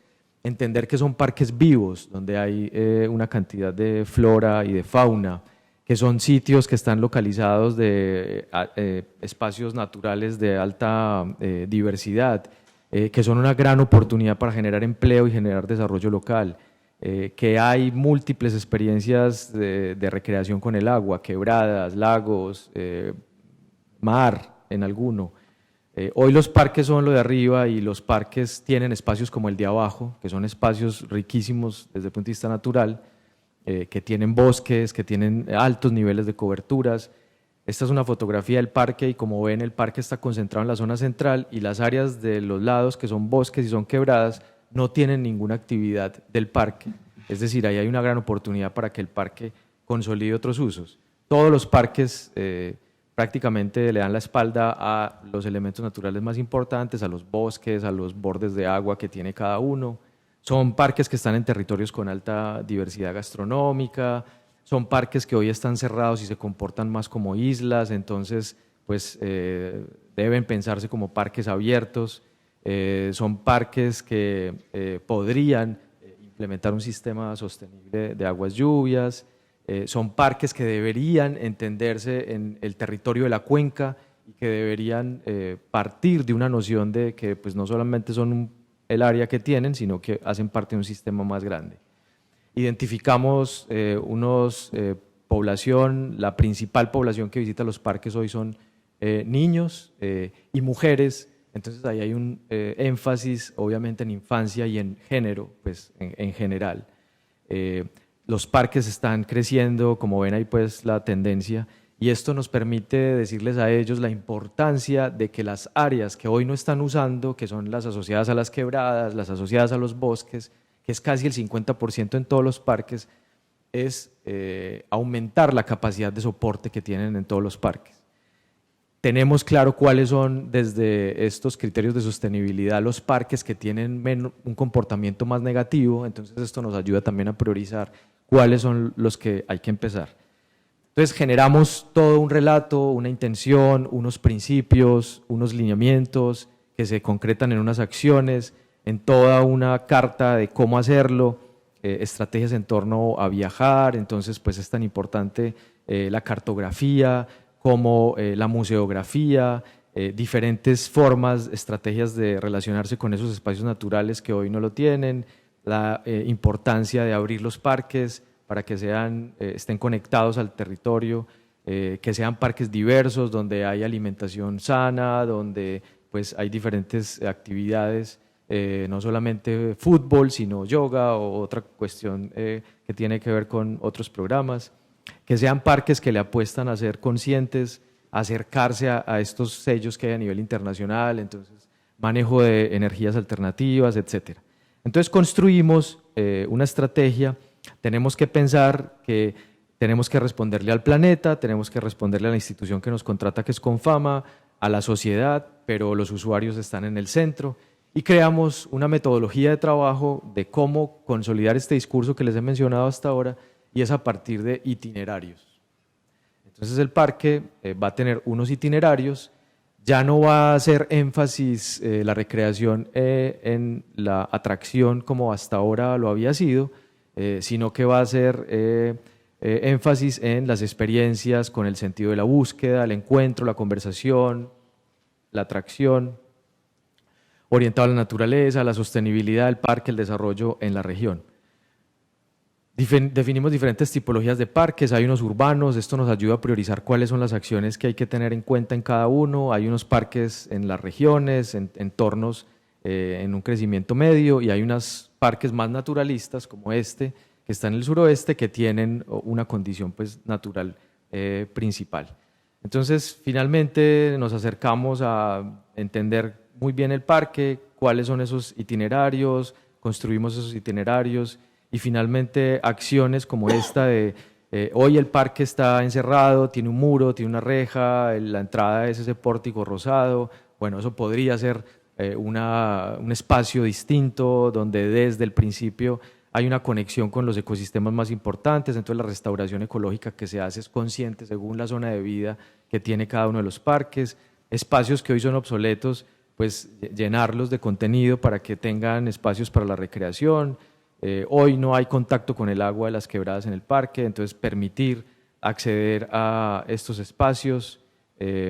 [SPEAKER 2] Entender que son parques vivos, donde hay una cantidad de flora y de fauna, que son sitios que están localizados de espacios naturales de alta diversidad, que son una gran oportunidad para generar empleo y generar desarrollo local, que hay múltiples experiencias de recreación con el agua, quebradas, lagos, mar en alguno. Hoy los parques son lo de arriba y los parques tienen espacios como el de abajo, que son espacios riquísimos desde el punto de vista natural, que tienen bosques, que tienen altos niveles de coberturas. Esta es una fotografía del parque y como ven el parque está concentrado en la zona central y las áreas de los lados que son bosques y son quebradas no tienen ninguna actividad del parque. Es decir, ahí hay una gran oportunidad para que el parque consolide otros usos. Todos los parques prácticamente le dan la espalda a los elementos naturales más importantes, a los bosques, a los bordes de agua que tiene cada uno. Son parques que están en territorios con alta diversidad gastronómica, son parques que hoy están cerrados y se comportan más como islas, entonces pues deben pensarse como parques abiertos, son parques que podrían implementar un sistema sostenible de aguas lluvias, son parques que deberían entenderse en el territorio de la cuenca y que deberían partir de una noción de que pues, no solamente son el área que tienen, sino que hacen parte de un sistema más grande. Identificamos población, la principal población que visita los parques hoy son niños y mujeres, entonces ahí hay un énfasis obviamente en infancia y en género, pues en general. Los parques están creciendo, como ven ahí pues la tendencia, y esto nos permite decirles a ellos la importancia de que las áreas que hoy no están usando, que son las asociadas a las quebradas, las asociadas a los bosques, que es casi el 50% en todos los parques, es aumentar la capacidad de soporte que tienen en todos los parques. tenemos claro cuáles son desde estos criterios de sostenibilidad los parques que tienen un comportamiento más negativo, entonces esto nos ayuda también a priorizar cuáles son los que hay que empezar. Entonces generamos todo un relato, una intención, unos principios, unos lineamientos que se concretan en unas acciones, en toda una carta de cómo hacerlo, estrategias en torno a viajar, entonces pues es tan importante la cartografía como la museografía, diferentes formas, estrategias de relacionarse con esos espacios naturales que hoy no lo tienen, la importancia de abrir los parques para que estén conectados al territorio, que sean parques diversos, donde hay alimentación sana, donde pues hay diferentes actividades, no solamente fútbol, sino yoga o otra cuestión que tiene que ver con otros programas, que sean parques que le apuestan a ser conscientes, a acercarse a estos sellos que hay a nivel internacional, entonces manejo de energías alternativas, etcétera. Entonces construimos una estrategia. Tenemos que pensar que tenemos que responderle al planeta, tenemos que responderle a la institución que nos contrata, que es Confama, a la sociedad, pero los usuarios están en el centro, y creamos una metodología de trabajo de cómo consolidar este discurso que les he mencionado hasta ahora, y es a partir de itinerarios. Entonces el parque va a tener unos itinerarios, ya no va a hacer énfasis la recreación en la atracción como hasta ahora lo había sido, sino que va a hacer énfasis en las experiencias con el sentido de la búsqueda, el encuentro, la conversación, la atracción, orientado a la naturaleza, la sostenibilidad del parque, el desarrollo en la región. Definimos diferentes tipologías de parques, hay unos urbanos, esto nos ayuda a priorizar cuáles son las acciones que hay que tener en cuenta en cada uno, hay unos parques en las regiones, en entornos en un crecimiento medio, y hay unos parques más naturalistas como este, que está en el suroeste, que tienen una condición pues, natural principal. Entonces, finalmente nos acercamos a entender muy bien el parque, cuáles son esos itinerarios, construimos esos itinerarios, y finalmente acciones como esta de hoy el parque está encerrado, tiene un muro, tiene una reja, la entrada es ese pórtico rosado. Bueno, eso podría ser un espacio distinto donde desde el principio hay una conexión con los ecosistemas más importantes, entonces la restauración ecológica que se hace es consciente según la zona de vida que tiene cada uno de los parques, espacios que hoy son obsoletos, pues llenarlos de contenido para que tengan espacios para la recreación. Hoy no hay contacto con el agua de las quebradas en el parque, entonces permitir acceder a estos espacios.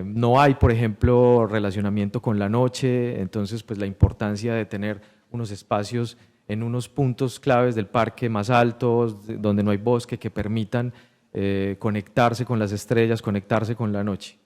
[SPEAKER 2] No hay, por ejemplo, relacionamiento con la noche, entonces pues la importancia de tener unos espacios en unos puntos claves del parque más altos, donde no hay bosque, que permitan conectarse con las estrellas, conectarse con la noche.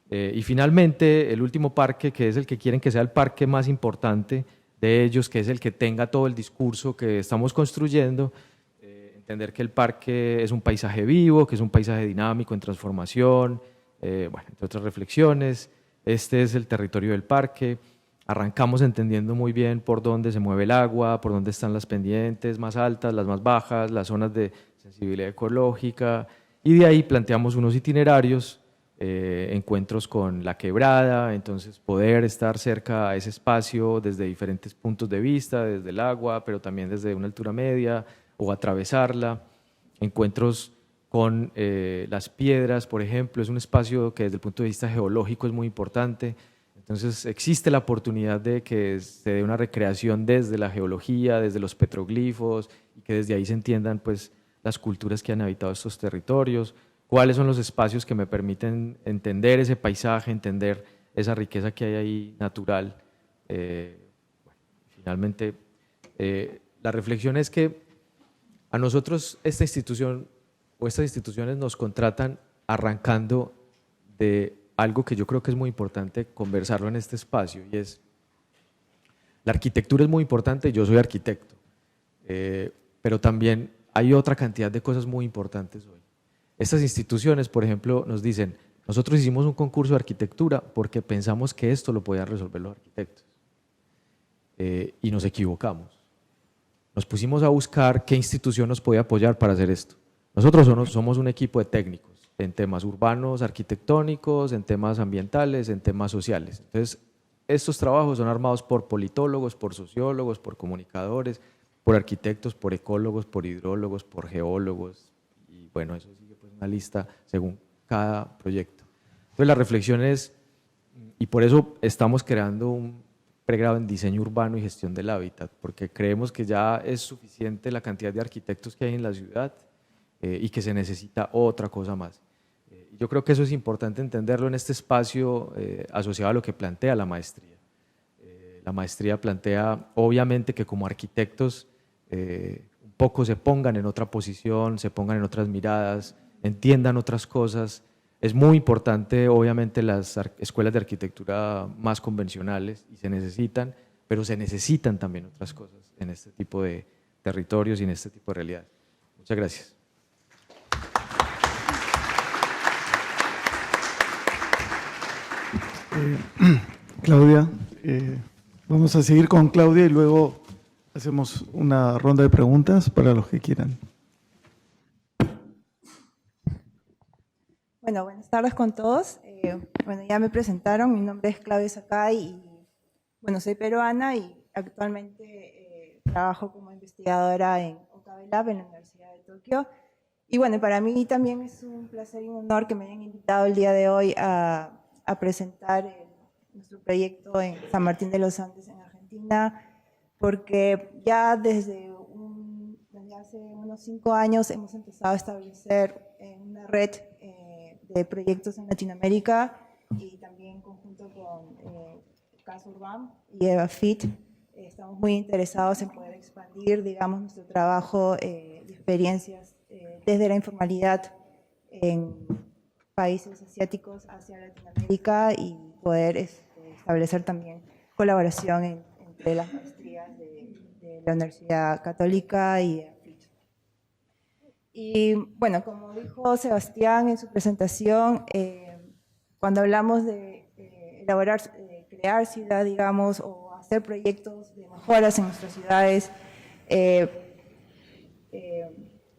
[SPEAKER 2] Y finalmente, el último parque, que es el que quieren que sea el parque más importante de ellos, que es el que tenga todo el discurso que estamos construyendo, entender que el parque es un paisaje vivo, que es un paisaje dinámico, en transformación, bueno, entre otras reflexiones. Este es el territorio del parque. Arrancamos entendiendo muy bien por dónde se mueve el agua, por dónde están las pendientes más altas, las más bajas, las zonas de sensibilidad ecológica, y de ahí planteamos unos itinerarios, encuentros con la quebrada, entonces poder estar cerca a ese espacio desde diferentes puntos de vista, desde el agua, pero también desde una altura media, o atravesarla, encuentros con las piedras, por ejemplo, es un espacio que desde el punto de vista geológico es muy importante, entonces existe la oportunidad de que se dé una recreación desde la geología, desde los petroglifos, y que desde ahí se entiendan pues, las culturas que han habitado estos territorios, cuáles son los espacios que me permiten entender ese paisaje, entender esa riqueza que hay ahí natural. Bueno, finalmente, la reflexión es que a nosotros esta institución o estas instituciones nos contratan arrancando de algo que yo creo que es muy importante conversarlo en este espacio, y es, la arquitectura es muy importante, yo soy arquitecto, pero también hay otra cantidad de cosas muy importantes hoy. Estas instituciones, por ejemplo, nos dicen, nosotros hicimos un concurso de arquitectura porque pensamos que esto lo podían resolver los arquitectos, y nos equivocamos. Nos pusimos a buscar qué institución nos podía apoyar para hacer esto. Nosotros somos un equipo de técnicos, en temas urbanos, arquitectónicos, en temas ambientales, en temas sociales. Entonces, estos trabajos son armados por politólogos, por sociólogos, por comunicadores, por arquitectos, por ecólogos, por hidrólogos, por geólogos, y bueno, eso sigue pues una lista según cada proyecto. Entonces la reflexión es, y por eso estamos creando un pregrado en diseño urbano y gestión del hábitat, porque creemos que ya es suficiente la cantidad de arquitectos que hay en la ciudad y que se necesita otra cosa más. Yo creo que eso es importante entenderlo en este espacio asociado a lo que plantea la maestría. La maestría plantea, obviamente, que como arquitectos un poco se pongan en otra posición, se pongan en otras miradas, entiendan otras cosas. Es muy importante, obviamente, las escuelas de arquitectura más convencionales y se necesitan, pero se necesitan también otras cosas en este tipo de territorios y en este tipo de realidades. Muchas gracias.
[SPEAKER 1] Claudia, vamos a seguir con Claudia y luego hacemos una ronda de preguntas para los que quieran.
[SPEAKER 3] Bueno, buenas tardes con todos. Bueno, ya me presentaron, mi nombre es Claudia Sakai y bueno, soy peruana y actualmente trabajo como investigadora en Okabe Lab en la Universidad de Tokio. Y bueno, para mí también es un placer y un honor que me hayan invitado el día de hoy a presentar nuestro proyecto en San Martín de los Andes, en Argentina, porque ya desde hace unos 5 años hemos empezado a establecer una red de proyectos en Latinoamérica y también en conjunto con Casa Urbán y EvaFit. Estamos muy interesados en poder expandir, digamos, nuestro trabajo de experiencias desde la informalidad en países asiáticos hacia Latinoamérica y poder establecer también colaboración entre las maestrías de la Universidad Católica y EvaFit. Y bueno, como dijo Sebastián en su presentación, cuando hablamos de crear ciudad, digamos, o hacer proyectos de mejoras en nuestras ciudades,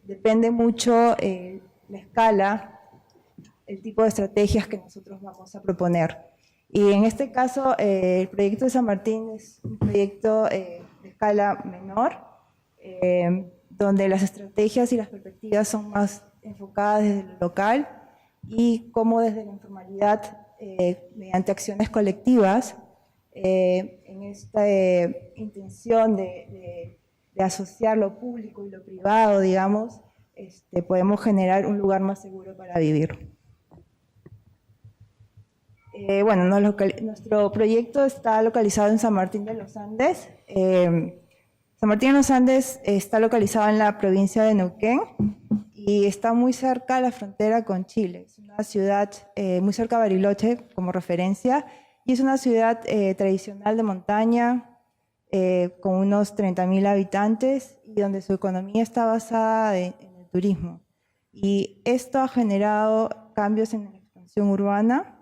[SPEAKER 3] depende mucho la escala, el tipo de estrategias que nosotros vamos a proponer. Y en este caso, el proyecto de San Martín es un proyecto de escala menor, donde las estrategias y las perspectivas son más enfocadas desde lo local y como desde la informalidad, mediante acciones colectivas, en esta intención de asociar lo público y lo privado, digamos, podemos generar un lugar más seguro para vivir. Bueno, nuestro proyecto está localizado en San Martín de los Andes. San Martín de los Andes está localizado en la provincia de Neuquén y está muy cerca a la frontera con Chile. Es una ciudad muy cerca de Bariloche, como referencia, y es una ciudad tradicional de montaña, con unos 30.000 habitantes y donde su economía está basada en el turismo. Y esto ha generado cambios en la expansión urbana.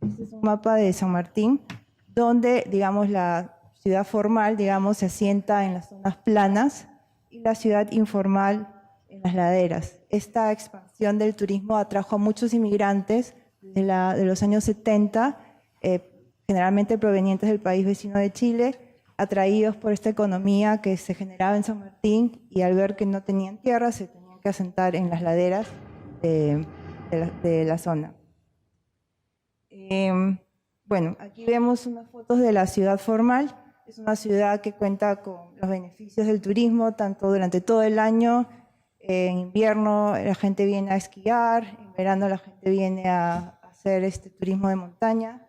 [SPEAKER 3] Este es un mapa de San Martín, donde, digamos, la ciudad formal, digamos, se asienta en las zonas planas y la ciudad informal en las laderas. Esta expansión del turismo atrajo a muchos inmigrantes de los años 70, generalmente provenientes del país vecino de Chile, atraídos por esta economía que se generaba en San Martín y al ver que no tenían tierra se tenían que asentar en las laderas de la zona. Bueno, aquí vemos unas fotos de la ciudad formal. Es una ciudad que cuenta con los beneficios del turismo, tanto durante todo el año. En invierno la gente viene a esquiar, en verano la gente viene a hacer turismo de montaña.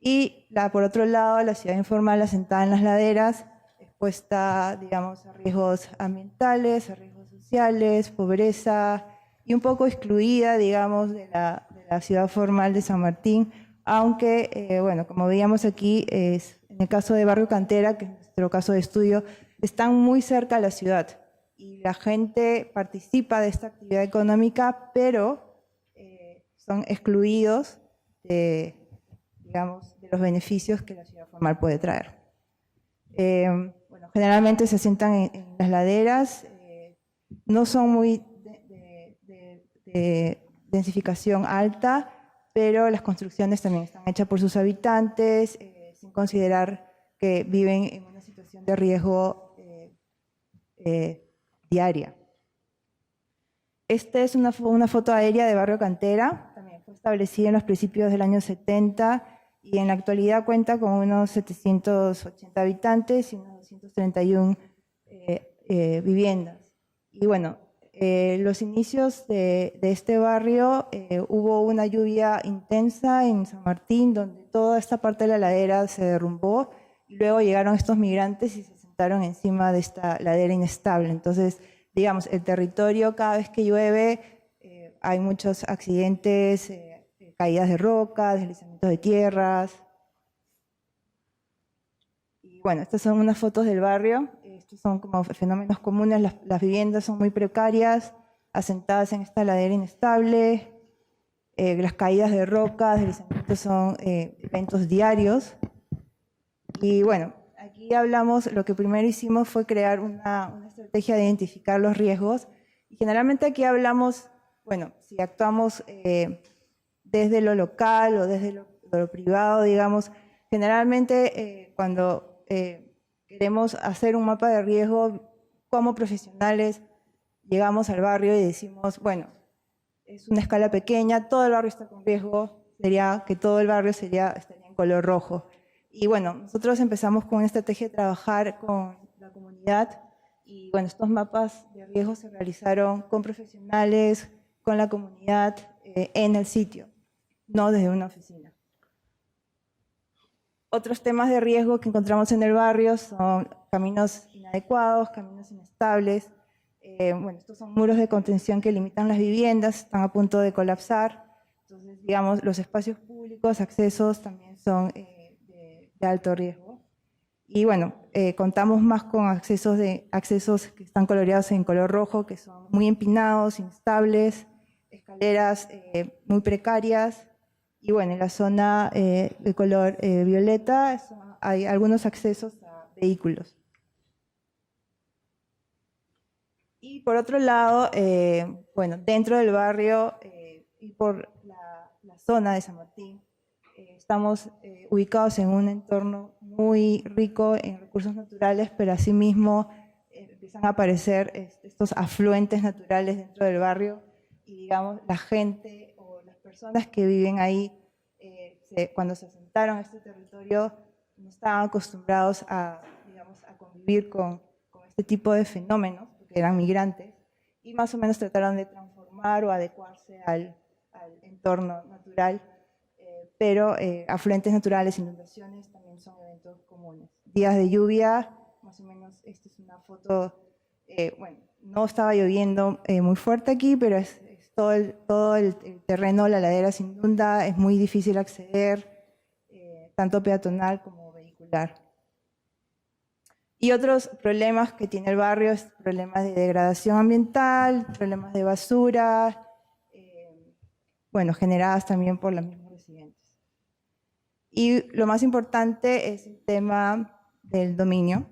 [SPEAKER 3] Y por otro lado, la ciudad informal asentada en las laderas, expuesta, digamos, a riesgos ambientales, a riesgos sociales, pobreza, y un poco excluida, digamos, de la ciudad formal de San Martín, aunque, bueno, como veíamos aquí, en el caso de Barrio Cantera, que es nuestro caso de estudio, están muy cerca a la ciudad y la gente participa de esta actividad económica, pero son excluidos digamos, de los beneficios que la ciudad formal puede traer. Bueno, generalmente se asientan en las laderas, no son muy de densificación alta, pero las construcciones también están hechas por sus habitantes, sin considerar que viven en una situación de riesgo diaria. Esta es una foto aérea de Barrio Cantera, también fue establecida en los principios del año 70 y en la actualidad cuenta con unos 780 habitantes y unos 231 viviendas. Y bueno, los inicios de este barrio, hubo una lluvia intensa en San Martín, donde toda esta parte de la ladera se derrumbó, y luego llegaron estos migrantes y se sentaron encima de esta ladera inestable. Entonces, digamos, el territorio, cada vez que llueve, hay muchos accidentes, caídas de rocas, deslizamientos de tierras. Y bueno, estas son unas fotos del barrio. Estos son como fenómenos comunes. Las viviendas son muy precarias, asentadas en esta ladera inestable. Las caídas de rocas, deslizamientos son eventos diarios. Y bueno, aquí hablamos, lo que primero hicimos fue crear una estrategia de identificar los riesgos. Y generalmente aquí hablamos, bueno, si actuamos desde lo local o desde lo privado, digamos, generalmente cuando queremos hacer un mapa de riesgo como profesionales, llegamos al barrio y decimos, bueno, es una escala pequeña, todo el barrio está con riesgo, sería que todo el barrio estaría en color rojo. Y bueno, nosotros empezamos con una estrategia de trabajar con la comunidad y bueno, estos mapas de riesgo se realizaron con profesionales, con la comunidad en el sitio, no desde una oficina. Otros temas de riesgo que encontramos en el barrio son caminos inadecuados, caminos inestables. Bueno, estos son muros de contención que limitan las viviendas, están a punto de colapsar. Entonces, digamos, los espacios públicos, accesos también son de alto riesgo. Y bueno, contamos más con accesos que están coloreados en color rojo, que son muy empinados, instables, escaleras muy precarias. Y bueno, en la zona de color violeta hay algunos accesos a vehículos. Y por otro lado, bueno, dentro del barrio y por la zona de San Martín, estamos ubicados en un entorno muy rico en recursos naturales, pero asimismo empiezan a aparecer estos afluentes naturales dentro del barrio y digamos la gente o las personas que viven ahí, cuando se asentaron a este territorio, no estaban acostumbrados digamos, a convivir con este tipo de fenómenos, porque eran migrantes, y más o menos trataron de transformar o adecuarse al entorno natural, pero afluentes naturales, inundaciones también son eventos comunes. Días de lluvia, más o menos, esta es una foto, bueno, no estaba lloviendo muy fuerte aquí, pero es todo el terreno, la ladera se inunda, es muy difícil acceder, tanto peatonal como vehicular. Y otros problemas que tiene el barrio es problemas de degradación ambiental, problemas de basura, bueno, generadas también por los mismos residentes. Y lo más importante es el tema del dominio.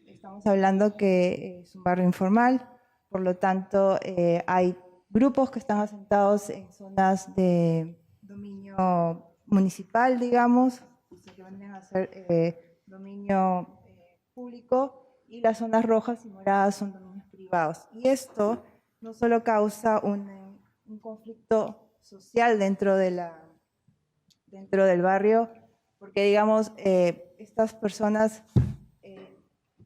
[SPEAKER 3] Estamos hablando que es un barrio informal, por lo tanto hay grupos que están asentados en zonas de dominio municipal, digamos, que vienen a ser dominio público, y las zonas rojas y moradas son dominios privados. Y esto no solo causa un conflicto social dentro del barrio, porque digamos, estas personas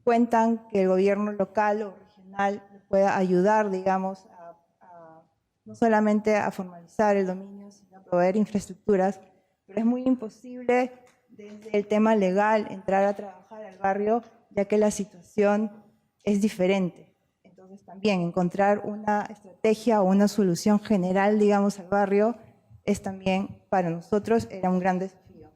[SPEAKER 3] cuentan que el gobierno local o regional pueda ayudar, digamos, no solamente a formalizar el dominio, sino a proveer infraestructuras, pero es muy imposible desde el tema legal entrar a trabajar al barrio, ya que la situación es diferente. Entonces también encontrar una estrategia o una solución general, digamos, al barrio, es también para nosotros era un gran desafío.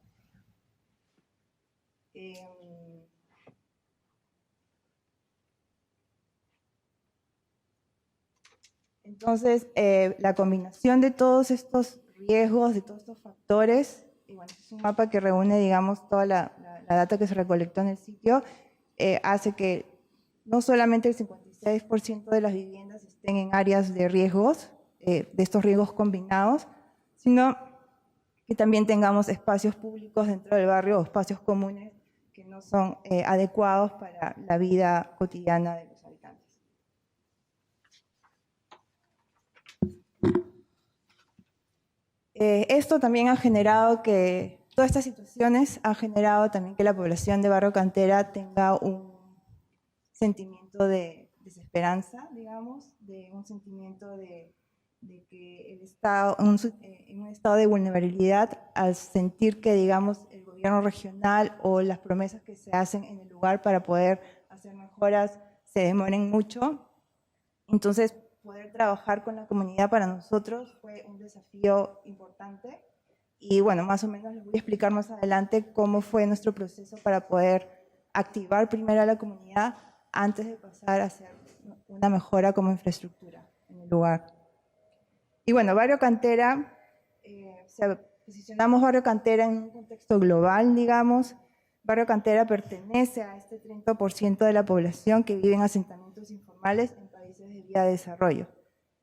[SPEAKER 3] Entonces, la combinación de todos estos riesgos, de todos estos factores, y bueno, es un mapa que reúne, digamos, toda la data que se recolectó en el sitio, hace que no solamente el 56% de las viviendas estén en áreas de riesgos, de estos riesgos combinados, sino que también tengamos espacios públicos dentro del barrio o espacios comunes que no son adecuados para la vida cotidiana de los habitantes. Esto también ha generado que, todas estas situaciones han generado también que la población de Barrio Cantera tenga un sentimiento de desesperanza, digamos, de un sentimiento de que el Estado, en un estado de vulnerabilidad, al sentir que, digamos, el gobierno regional o las promesas que se hacen en el lugar para poder hacer mejoras se demoren mucho. Entonces, poder trabajar con la comunidad para nosotros fue un desafío importante. Y bueno, más o menos les voy a explicar más adelante cómo fue nuestro proceso para poder activar primero a la comunidad antes de pasar a hacer una mejora como infraestructura en el lugar. Y bueno, Barrio Cantera, posicionamos Barrio Cantera en un contexto global, digamos. Barrio Cantera pertenece a este 30% de la población que vive en asentamientos informales en países de vía de desarrollo.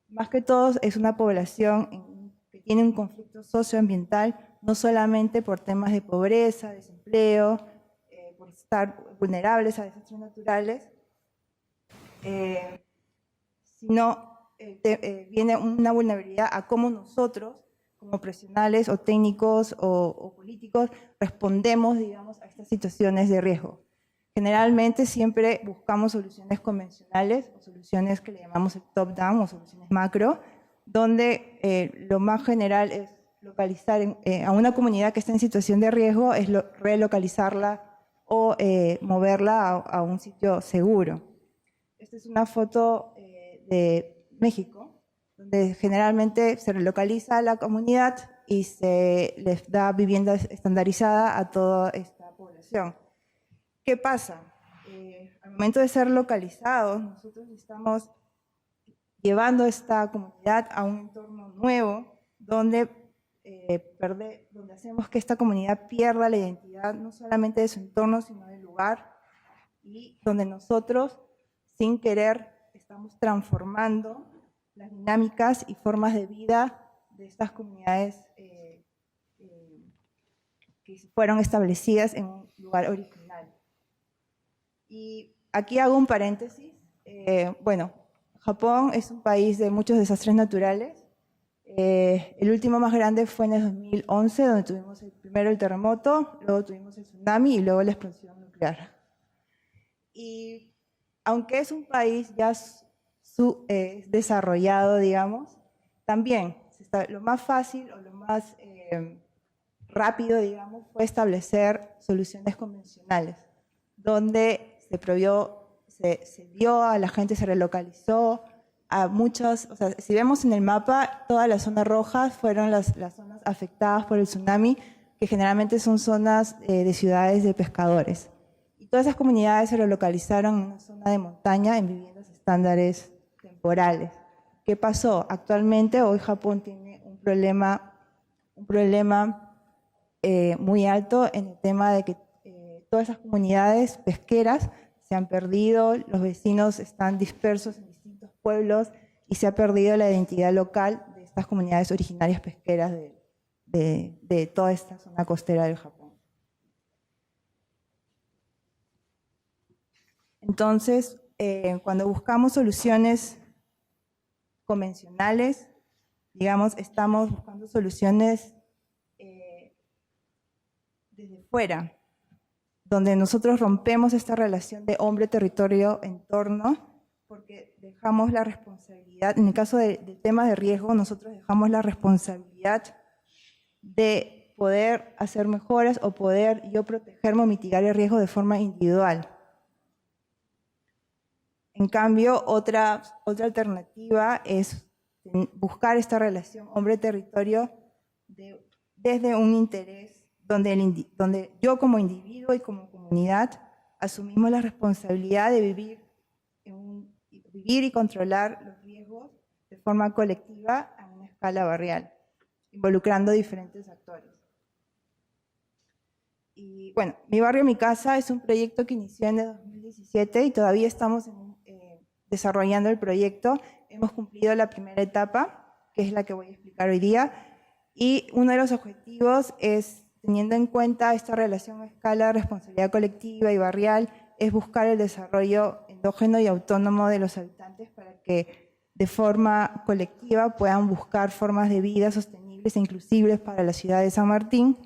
[SPEAKER 3] Más que todo, es una población que tiene un conflicto socioambiental, no solamente por temas de pobreza, desempleo, por estar vulnerables a desastres naturales, sino viene una vulnerabilidad a cómo nosotros, como profesionales o técnicos o políticos, respondemos, digamos, a estas situaciones de riesgo. Generalmente siempre buscamos soluciones convencionales o soluciones que le llamamos el top-down o soluciones macro, donde lo más general es localizar a una comunidad que está en situación de riesgo, es relocalizarla o moverla a un sitio seguro. Esta es una foto de México, donde generalmente se relocaliza a la comunidad y se les da vivienda estandarizada a toda esta población. ¿Qué pasa? Al momento de ser localizados, nosotros estamos llevando esta comunidad a un entorno nuevo, donde hacemos que esta comunidad pierda la identidad no solamente de su entorno, sino del lugar, y donde nosotros, sin querer, estamos transformando las dinámicas y formas de vida de estas comunidades que fueron establecidas en un lugar original. Y aquí hago un paréntesis. Bueno, Japón es un país de muchos desastres naturales. El último más grande fue en el 2011, donde tuvimos primero el terremoto, luego tuvimos el tsunami y luego la explosión nuclear. Y aunque es un país ya desarrollado, digamos, también lo más fácil o lo más rápido, digamos, fue establecer soluciones convencionales, donde se dio a la gente, se relocalizó a muchos, o sea, si vemos en el mapa, toda la zona roja fueron las zonas afectadas por el tsunami, que generalmente son zonas de ciudades de pescadores. Y todas esas comunidades se relocalizaron en una zona de montaña, en viviendas estándares temporales. ¿Qué pasó? Actualmente, hoy Japón tiene un problema muy alto en el tema de que todas esas comunidades pesqueras se han perdido, los vecinos están dispersos en distintos pueblos y se ha perdido la identidad local de estas comunidades originarias pesqueras de toda esta zona costera del Japón. Entonces, cuando buscamos soluciones convencionales, digamos, estamos buscando soluciones desde fuera, donde nosotros rompemos esta relación de hombre-territorio-entorno, porque dejamos la responsabilidad, en el caso de temas de riesgo, nosotros dejamos la responsabilidad de poder hacer mejoras o poder yo protegerme o mitigar el riesgo de forma individual. En cambio, otra alternativa es buscar esta relación hombre-territorio desde un interés donde yo como individuo y como comunidad asumimos la responsabilidad de vivir y controlar los riesgos de forma colectiva a una escala barrial, involucrando diferentes actores. Y bueno, Mi Barrio, Mi Casa es un proyecto que inició en el 2017 y todavía estamos desarrollando el proyecto. Hemos cumplido la primera etapa, que es la que voy a explicar hoy día. Y uno de los objetivos es, teniendo en cuenta esta relación a escala de responsabilidad colectiva y barrial, es buscar el desarrollo endógeno y autónomo de los habitantes para que de forma colectiva puedan buscar formas de vida sostenibles e inclusivas para la ciudad de San Martín,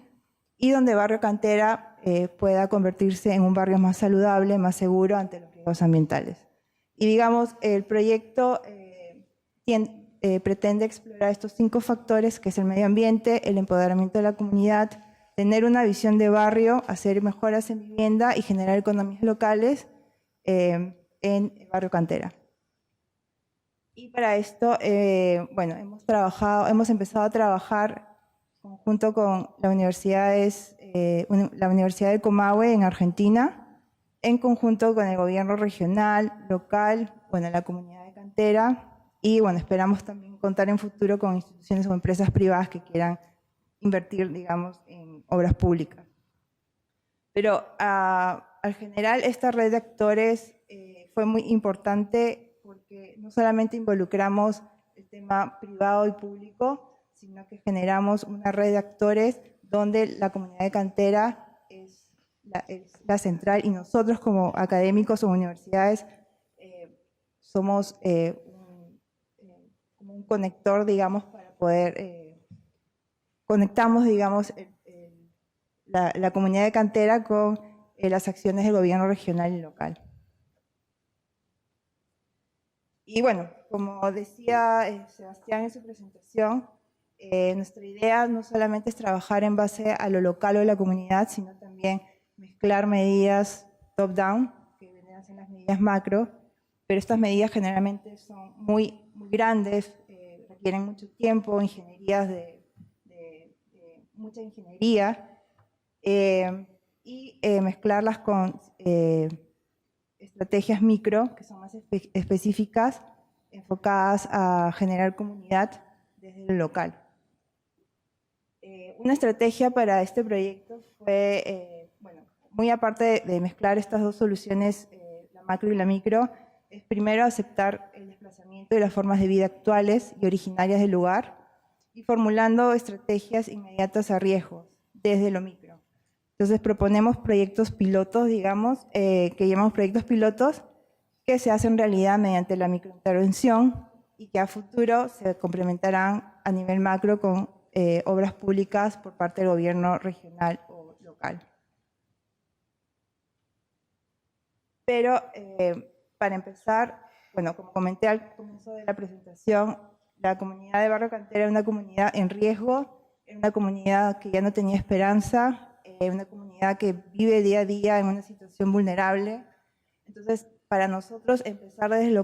[SPEAKER 3] y donde Barrio Cantera pueda convertirse en un barrio más saludable, más seguro ante los riesgos ambientales. Y digamos, el proyecto pretende explorar estos 5 factores, que es el medio ambiente, el empoderamiento de la comunidad, tener una visión de barrio, hacer mejoras en vivienda y generar economías locales en el Barrio Cantera. Y para esto, bueno, hemos empezado a trabajar junto con la Universidad del Comahue en Argentina, en conjunto con el gobierno regional, local, bueno, la comunidad de Cantera, y bueno, esperamos también contar en futuro con instituciones o empresas privadas que quieran invertir, digamos, en obras públicas. Pero al general esta red de actores fue muy importante porque no solamente involucramos el tema privado y público, sino que generamos una red de actores donde la comunidad de Cantera es la central, y nosotros como académicos o universidades somos como un conector, digamos, para poder, conectamos, digamos, la comunidad de Cantera con las acciones del gobierno regional y local. Y bueno, como decía Sebastián en su presentación, nuestra idea no solamente es trabajar en base a lo local o a la comunidad, sino también mezclar medidas top-down, que vendrían a ser las medidas macro, pero estas medidas generalmente son muy grandes, requieren mucho tiempo, ingenierías mucha ingeniería, y mezclarlas con estrategias micro, que son más específicas, enfocadas a generar comunidad desde lo local. Una estrategia para este proyecto fue, bueno, muy aparte de mezclar estas dos soluciones, la macro y la micro, es primero aceptar el desplazamiento y las formas de vida actuales y originarias del lugar, y formulando estrategias inmediatas a riesgos desde lo micro. Entonces proponemos proyectos pilotos, digamos, que llamamos proyectos pilotos, que se hacen realidad mediante la microintervención y que a futuro se complementarán a nivel macro con obras públicas por parte del gobierno regional o local. Pero para empezar, bueno, como comenté al comienzo de la presentación, la comunidad de Barrio Cantera era una comunidad en riesgo, era una comunidad que ya no tenía esperanza, una comunidad que vive día a día en una situación vulnerable. Entonces, para nosotros empezar desde el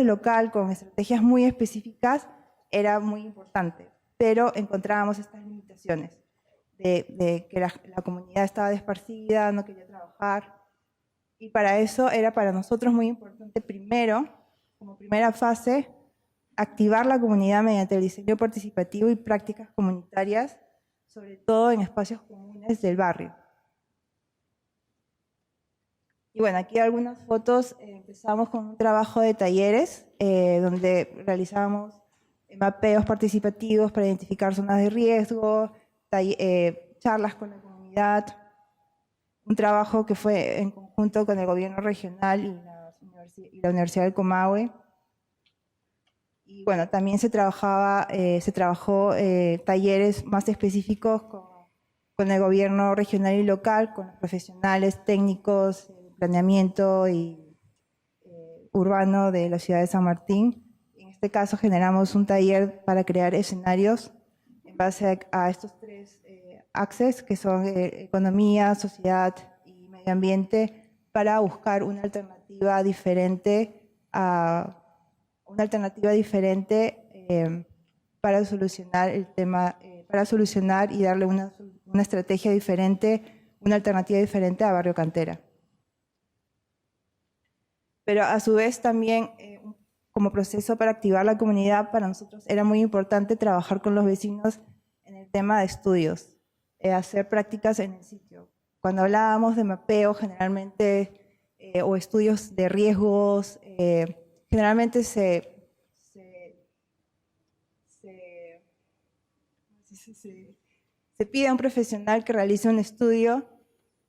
[SPEAKER 3] local con estrategias muy específicas era muy importante, pero encontrábamos estas limitaciones de que la comunidad estaba desparcida, no quería trabajar, y para eso era para nosotros muy importante primero, como primera fase, activar la comunidad mediante el diseño participativo y prácticas comunitarias, sobre todo en espacios comunes del barrio. Y bueno, aquí algunas fotos. Empezamos con un trabajo de talleres donde realizábamos mapeos participativos para identificar zonas de riesgo, charlas con la comunidad, un trabajo que fue en conjunto con el gobierno regional y la Universidad del Comahue. Y bueno, también se trabajó talleres más específicos con el gobierno regional y local, con los profesionales técnicos, planeamiento y urbano de la ciudad de San Martín. En este caso generamos un taller para crear escenarios en base a estos 3 axes, que son economía, sociedad y medio ambiente, para buscar una alternativa diferente para solucionar el tema, para solucionar y darle una estrategia diferente, una alternativa diferente a Barrio Cantera. Pero a su vez también, como proceso para activar la comunidad, para nosotros era muy importante trabajar con los vecinos en el tema de estudios, hacer prácticas en el sitio. Cuando hablábamos de mapeo, generalmente, o estudios de riesgos, generalmente se se pide a un profesional que realice un estudio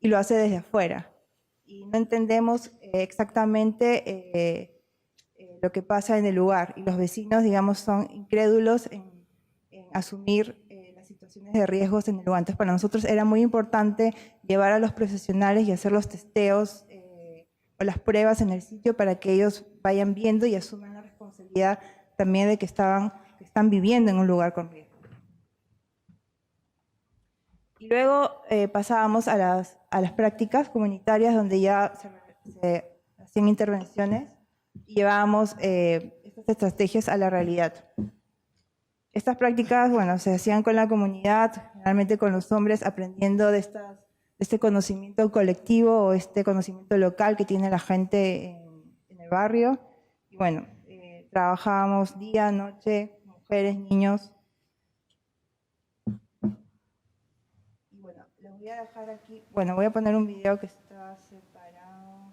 [SPEAKER 3] y lo hace desde afuera. Y no entendemos exactamente lo que pasa en el lugar. Y los vecinos, digamos, son incrédulos en asumir las situaciones de riesgos en el lugar. Entonces, para nosotros era muy importante llevar a los profesionales y hacer los testeos o las pruebas en el sitio para que ellos vayan viendo y asuman la responsabilidad también de que están viviendo en un lugar con riesgo. Y luego pasábamos a las prácticas comunitarias donde ya se hacían intervenciones y llevábamos estas estrategias a la realidad. Estas prácticas, bueno, se hacían con la comunidad, generalmente con los hombres, aprendiendo de este conocimiento colectivo o este conocimiento local que tiene la gente en el barrio. Y bueno, trabajábamos día, noche, mujeres, niños. Y bueno, les voy a dejar aquí, bueno, voy a poner un video que está separado,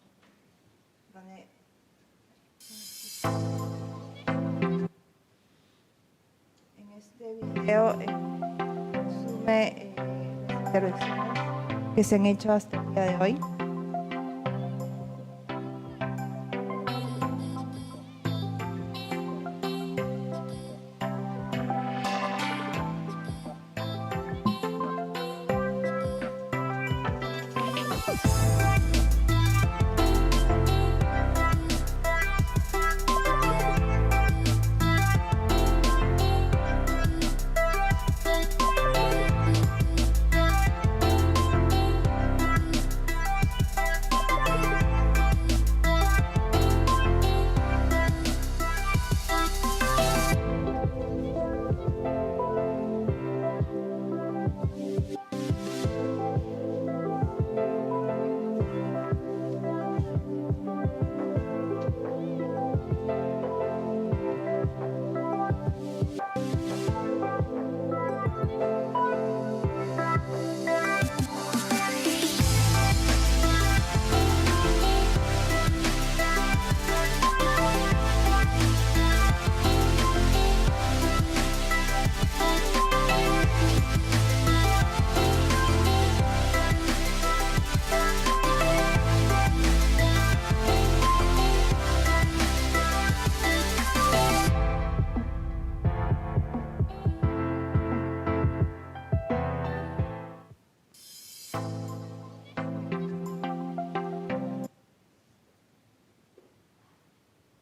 [SPEAKER 3] donde... En este video resume las intervenciones que se han hecho hasta el día de hoy.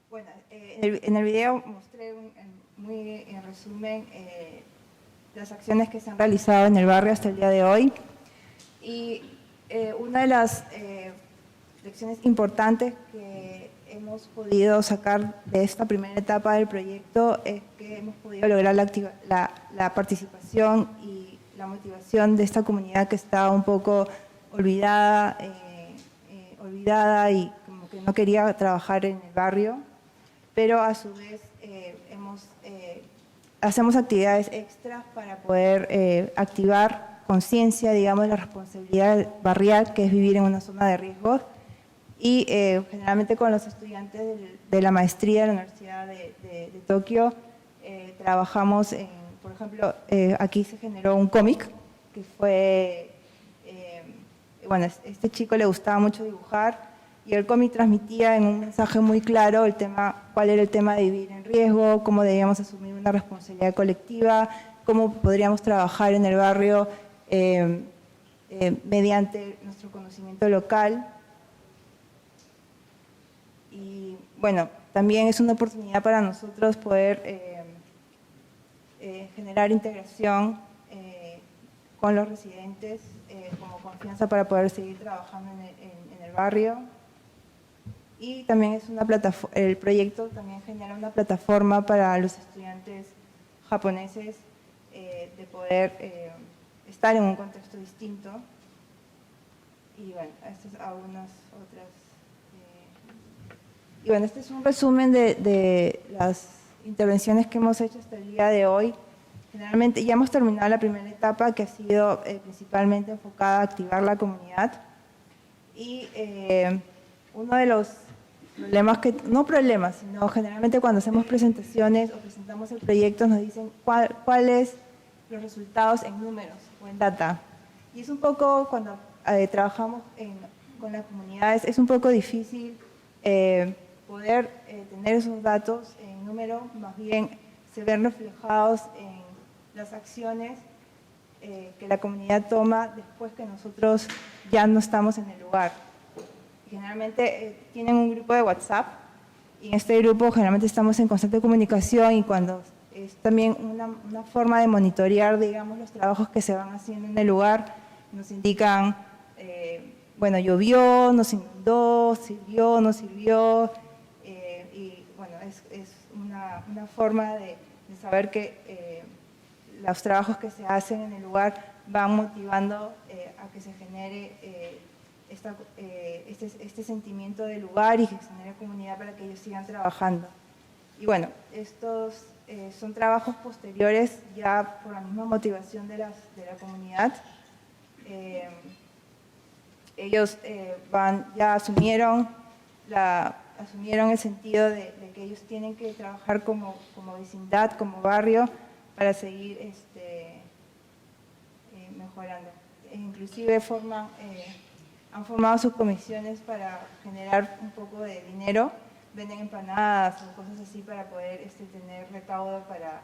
[SPEAKER 3] Bueno, en el video mostré muy en resumen las acciones que se han realizado en el barrio hasta el día de hoy. Y una de las lecciones importantes que hemos podido sacar de esta primera etapa del proyecto es que hemos podido lograr la participación y la motivación de esta comunidad que estaba un poco olvidada y como que no quería trabajar en el barrio, pero a su vez hacemos actividades extras para poder activar conciencia, digamos, la responsabilidad barrial, que es vivir en una zona de riesgos, y generalmente con los estudiantes de la maestría de la Universidad de Tokio trabajamos en, por ejemplo, aquí se generó un cómic que fue, bueno, a este chico le gustaba mucho dibujar, y el cómic transmitía en un mensaje muy claro cuál era el tema de vivir en riesgo, cómo debíamos asumir una responsabilidad colectiva, cómo podríamos trabajar en el barrio mediante nuestro conocimiento local. Y bueno, también es una oportunidad para nosotros poder generar integración con los residentes, como confianza para poder seguir trabajando en el barrio. Y también es el proyecto también genera una plataforma para los estudiantes japoneses de poder estar en un contexto distinto. Y bueno, estas son algunas otras. Y bueno, este es un resumen de las intervenciones que hemos hecho hasta el día de hoy. Generalmente ya hemos terminado la primera etapa, que ha sido principalmente enfocada a activar la comunidad. Y uno de los problemas sino generalmente cuando hacemos presentaciones o presentamos el proyecto nos dicen cuál es los resultados en números o en data. Y es un poco, cuando trabajamos con las comunidades, es un poco difícil poder tener esos datos en número, más bien se ven reflejados en las acciones que la comunidad toma después que nosotros ya no estamos en el lugar. Generalmente tienen un grupo de WhatsApp y en este grupo generalmente estamos en constante comunicación y cuando es también una forma de monitorear, digamos, los trabajos que se van haciendo en el lugar, nos indican, bueno, llovió, nos inundó, sirvió, no sirvió, y bueno, es una forma de saber que los trabajos que se hacen en el lugar van motivando a que se genere este sentimiento de lugar y que se genere comunidad para que ellos sigan trabajando. Y bueno, estos son trabajos posteriores ya por la misma motivación de la comunidad. Ellos ya asumieron el sentido de que ellos tienen que trabajar como vecindad, como barrio, para seguir mejorando. Inclusive han formado sus comisiones para generar un poco de dinero, venden empanadas o cosas así para poder tener recaudo para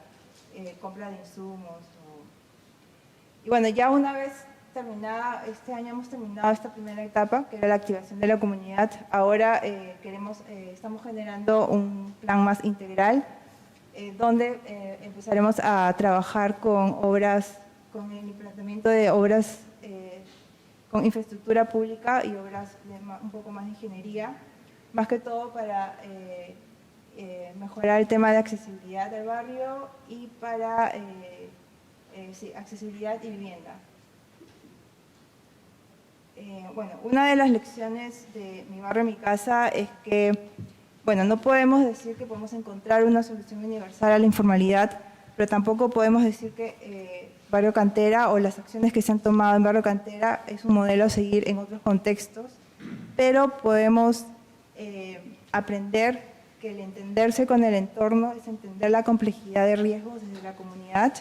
[SPEAKER 3] compra de insumos. Y bueno, ya una vez terminada, este año hemos terminado esta primera etapa, que era la activación de la comunidad. Ahora estamos generando un plan más integral, donde empezaremos a trabajar con el implementamiento de obras con infraestructura pública y obras un poco más de ingeniería, más que todo para mejorar el tema de accesibilidad del barrio y para accesibilidad y vivienda. Bueno, una de las lecciones de Mi Barrio, Mi Casa es que, bueno, no podemos decir que podemos encontrar una solución universal a la informalidad, pero tampoco podemos decir que Barrio Cantera o las acciones que se han tomado en Barrio Cantera es un modelo a seguir en otros contextos, pero podemos aprender que el entenderse con el entorno es entender la complejidad de riesgos desde la comunidad,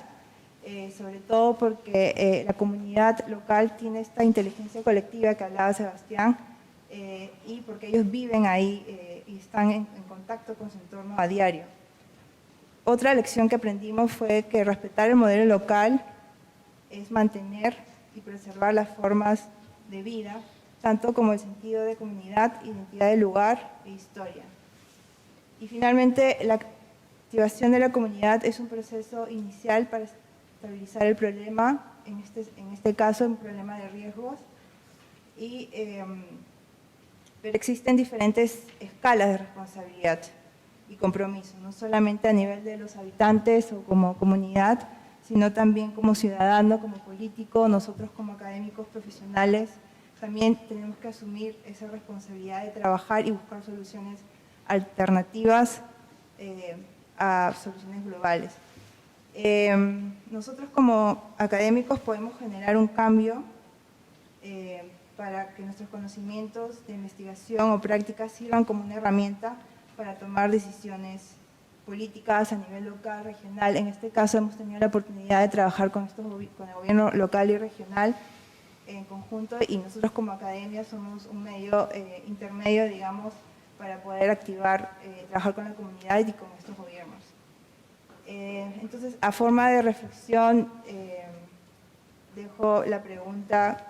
[SPEAKER 3] sobre todo porque la comunidad local tiene esta inteligencia colectiva que hablaba Sebastián, y porque ellos viven ahí y están en contacto con su entorno a diario. Otra lección que aprendimos fue que respetar el modelo local es mantener y preservar las formas de vida, tanto como el sentido de comunidad, identidad de lugar e historia. Y finalmente, la activación de la comunidad es un proceso inicial para estabilizar el problema, en este caso un problema de riesgos, pero existen diferentes escalas de responsabilidad y compromiso, no solamente a nivel de los habitantes o como comunidad, sino también como ciudadano, como político, nosotros como académicos profesionales, también tenemos que asumir esa responsabilidad de trabajar y buscar soluciones alternativas a soluciones globales. Nosotros como académicos podemos generar un cambio para que nuestros conocimientos de investigación o prácticas sirvan como una herramienta para tomar decisiones políticas a nivel local, regional. En este caso hemos tenido la oportunidad de trabajar con el gobierno local y regional en conjunto, y nosotros como academia somos un medio intermedio, digamos, para poder trabajar con la comunidad y con estos gobiernos. Entonces, a forma de reflexión, dejo la pregunta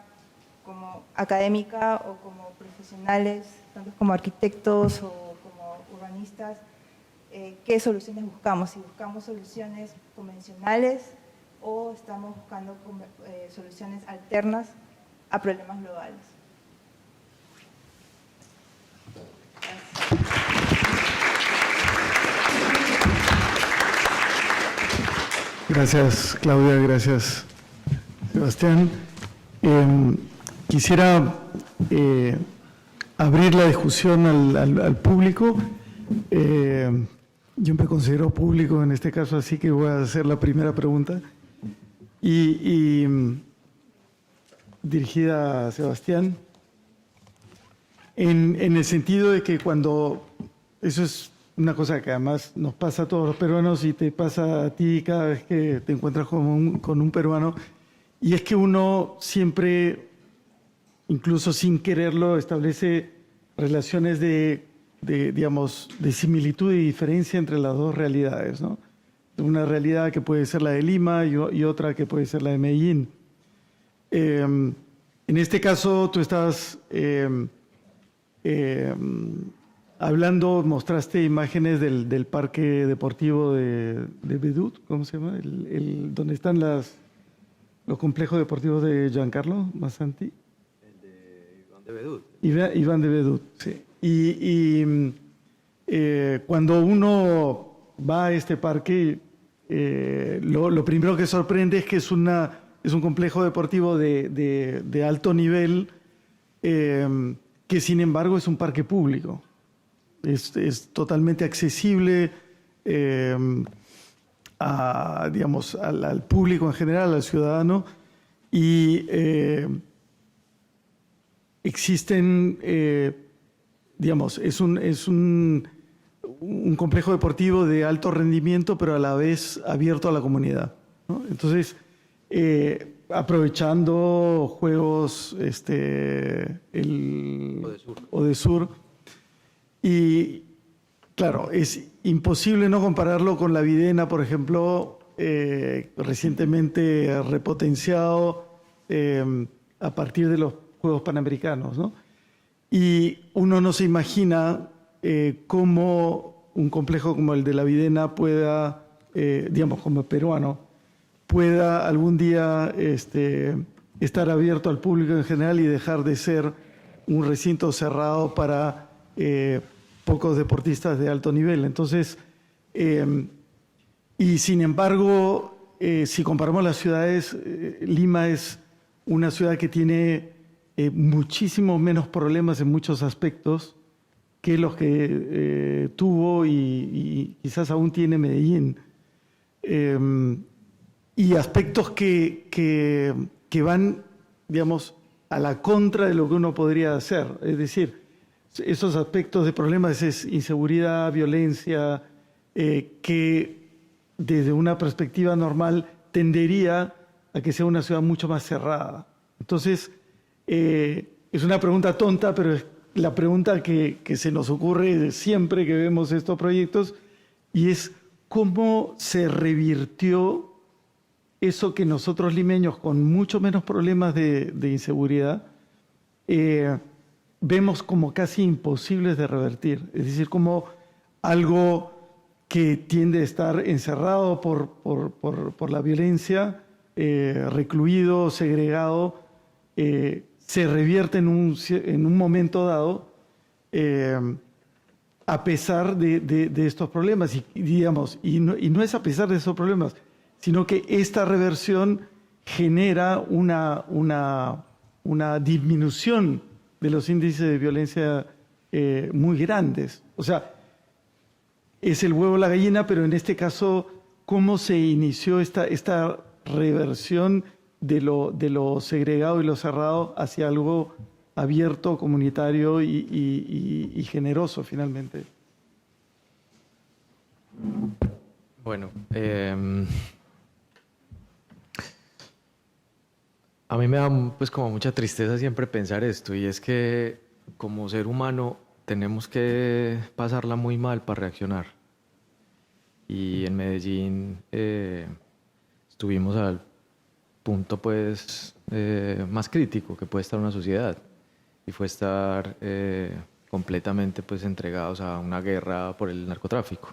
[SPEAKER 3] como académica o como profesionales, tanto como arquitectos o como urbanistas, ¿qué soluciones buscamos? Si buscamos soluciones convencionales o estamos buscando soluciones alternas a problemas globales.
[SPEAKER 1] Gracias, Claudia, gracias, Sebastián. Quisiera abrir la discusión al público. Yo me considero público en este caso, así que voy a hacer la primera pregunta. Y dirigida a Sebastián, en el sentido de que cuando, eso es una cosa que además nos pasa a todos los peruanos y te pasa a ti cada vez que te encuentras con un peruano, y es que uno siempre, incluso sin quererlo, establece relaciones digamos, de similitud y diferencia entre las dos realidades, ¿no? Una realidad que puede ser la de Lima y otra que puede ser la de Medellín. En este caso, tú estabas hablando, mostraste imágenes del parque deportivo de Vedut, ¿cómo se llama? Donde están los complejos deportivos de Giancarlo Massanti.
[SPEAKER 2] El de Iván de Vedut.
[SPEAKER 1] Iván de Vedut, sí. Cuando uno va a este parque, lo primero que sorprende es que es un complejo deportivo de alto nivel, que sin embargo es un parque público. Es totalmente accesible digamos, al público en general, al ciudadano, y existen, digamos, es un complejo deportivo de alto rendimiento, pero a la vez abierto a la comunidad, ¿no? Entonces, aprovechando juegos Odesur. Y claro, es imposible no compararlo con la Videna, por ejemplo, recientemente repotenciado a partir de los Juegos Panamericanos, ¿no? Y uno no se imagina cómo un complejo como el de la Videna pueda, digamos, como peruano, pueda algún día estar abierto al público en general y dejar de ser un recinto cerrado para pocos deportistas de alto nivel. Entonces, y sin embargo, si comparamos las ciudades, Lima es una ciudad que tiene muchísimos menos problemas en muchos aspectos que los que tuvo y quizás aún tiene Medellín. Y aspectos que van, digamos, a la contra de lo que uno podría hacer. Es decir, esos aspectos de problemas es inseguridad, violencia, que desde una perspectiva normal tendería a que sea una ciudad mucho más cerrada. Entonces, es una pregunta tonta, pero es la pregunta que se nos ocurre siempre que vemos estos proyectos, y es cómo se revirtió eso que nosotros limeños, con mucho menos problemas de inseguridad, vemos como casi imposibles de revertir. Es decir, como algo que tiende a estar encerrado por la violencia, recluido, segregado, se revierte en un momento dado, a pesar de estos problemas. Y no es a pesar de esos problemas, sino que esta reversión genera una disminución de los índices de violencia muy grandes. O sea, es el huevo o la gallina, pero en este caso, ¿cómo se inició esta reversión de lo segregado y lo cerrado hacia algo abierto, comunitario y generoso, finalmente?
[SPEAKER 2] Bueno, a mí me da pues como mucha tristeza siempre pensar esto, y es que como ser humano tenemos que pasarla muy mal para reaccionar. Y en Medellín estuvimos al punto pues más crítico que puede estar una sociedad, y fue estar completamente pues entregados a una guerra por el narcotráfico.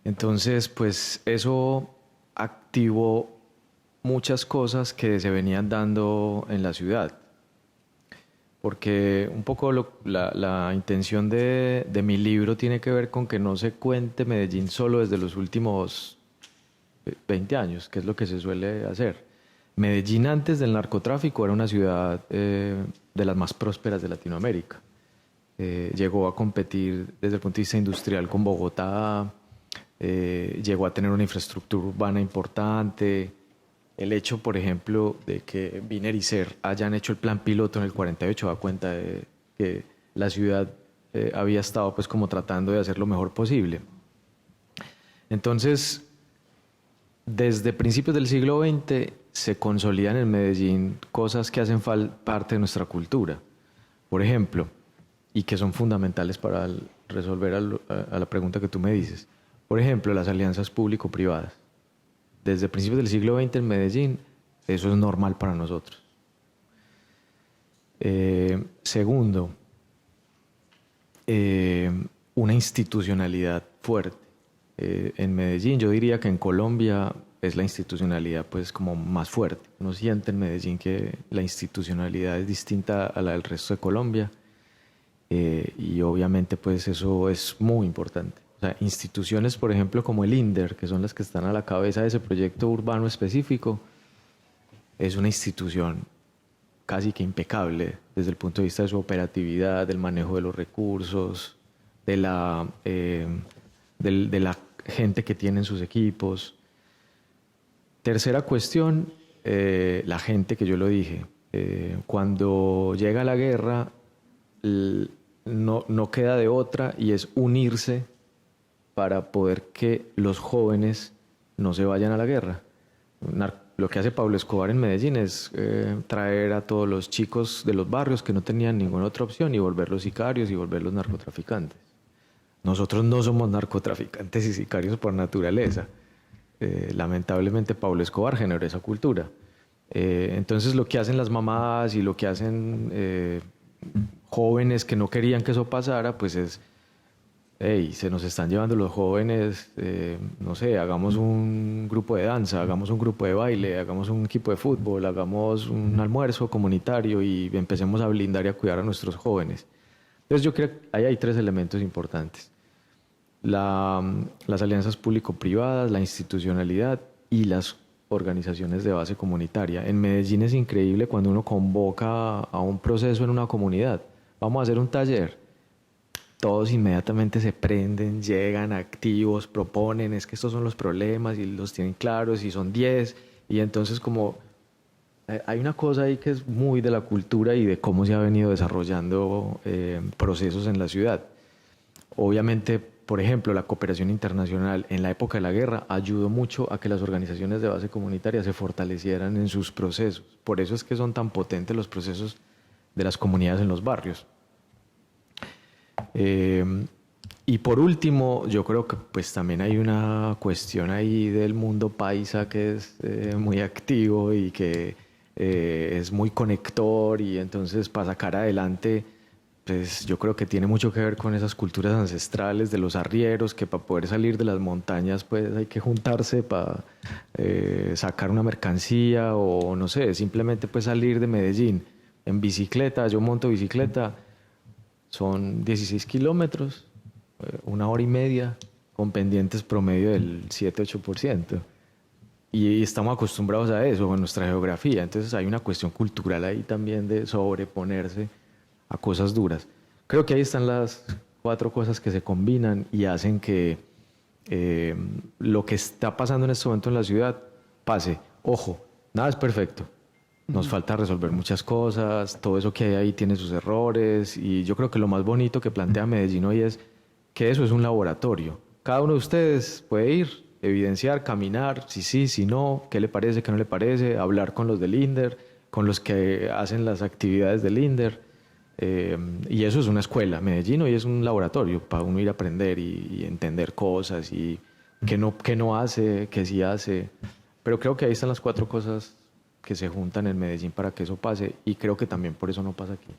[SPEAKER 2] Entonces pues eso activó muchas cosas que se venían dando en la ciudad, porque un poco la intención de mi libro tiene que ver con que no se cuente Medellín solo desde los últimos 20 años, que es lo que se suele hacer. Medellín antes del narcotráfico era una ciudad de las más prósperas de Latinoamérica. Llegó a competir desde el punto de vista industrial con Bogotá, llegó a tener una infraestructura urbana importante. El hecho, por ejemplo, de que Viner y SER hayan hecho el plan piloto en el 48 da cuenta de que la ciudad había estado pues como tratando de hacer lo mejor posible. Entonces, desde principios del siglo XX se consolidan en Medellín cosas que hacen parte de nuestra cultura, por ejemplo, y que son fundamentales para resolver a la pregunta que tú me dices. Por ejemplo, las alianzas público-privadas. Desde principios del siglo XX en Medellín, eso es normal para nosotros. Segundo, una institucionalidad fuerte. En Medellín, yo diría que en Colombia es la institucionalidad pues como más fuerte. Uno siente en Medellín que la institucionalidad es distinta a la del resto de Colombia, y obviamente pues eso es muy importante. O sea, instituciones, por ejemplo, como el INDER, que son las que están a la cabeza de ese proyecto urbano específico, es una institución casi que impecable desde el punto de vista de su operatividad, del manejo de los recursos, de la gente que tiene en sus equipos. Tercera cuestión, la gente, que yo lo dije. Cuando llega la guerra, no queda de otra y es unirse para poder que los jóvenes no se vayan a la guerra. Lo que hace Pablo Escobar en Medellín es traer a todos los chicos de los barrios que no tenían ninguna otra opción y volverlos sicarios y volverlos narcotraficantes. Nosotros no somos narcotraficantes y sicarios por naturaleza. Lamentablemente Pablo Escobar generó esa cultura. Entonces lo que hacen las mamás y lo que hacen jóvenes que no querían que eso pasara, pues es: hey, se nos están llevando los jóvenes, no sé, hagamos un grupo de danza, hagamos un grupo de baile, hagamos un equipo de fútbol, hagamos un almuerzo comunitario y empecemos a blindar y a cuidar a nuestros jóvenes. Entonces yo creo que ahí hay tres elementos importantes: las alianzas público-privadas, la institucionalidad y las organizaciones de base comunitaria. En Medellín es increíble cuando uno convoca a un proceso en una comunidad. Vamos a hacer un taller. Todos inmediatamente se prenden, llegan activos, proponen, es que estos son los problemas y los tienen claros y son 10. Y entonces como hay una cosa ahí que es muy de la cultura y de cómo se ha venido desarrollando procesos en la ciudad. Obviamente, por ejemplo, la cooperación internacional en la época de la guerra ayudó mucho a que las organizaciones de base comunitaria se fortalecieran en sus procesos. Por eso es que son tan potentes los procesos de las comunidades en los barrios. Y por último, yo creo que pues también hay una cuestión ahí del mundo paisa que es muy activo y que es muy conector, y entonces para sacar adelante, pues yo creo que tiene mucho que ver con esas culturas ancestrales de los arrieros, que para poder salir de las montañas pues hay que juntarse para sacar una mercancía, o no sé, simplemente pues salir de Medellín en bicicleta. Yo monto bicicleta, son 16 kilómetros, 1 hora y media, con pendientes promedio del 7-8%. Y estamos acostumbrados a eso en nuestra geografía. Entonces hay una cuestión cultural ahí también de sobreponerse a cosas duras. Creo que ahí están las 4 cosas que se combinan y hacen que lo que está pasando en este momento en la ciudad pase. Ojo, nada es perfecto. Nos falta resolver muchas cosas, todo eso que hay ahí tiene sus errores, y yo creo que lo más bonito que plantea Medellín hoy es que eso es un laboratorio. Cada uno de ustedes puede ir, evidenciar, caminar, si sí, si no, qué le parece, qué no le parece, hablar con los del INDER, con los que hacen las actividades del INDER, y eso es una escuela. Medellín hoy es un laboratorio para uno ir a aprender y entender cosas, y qué no hace, qué sí hace. Pero creo que ahí están las 4 cosas que se juntan en Medellín para que eso pase, y creo que también por eso no pasa aquí.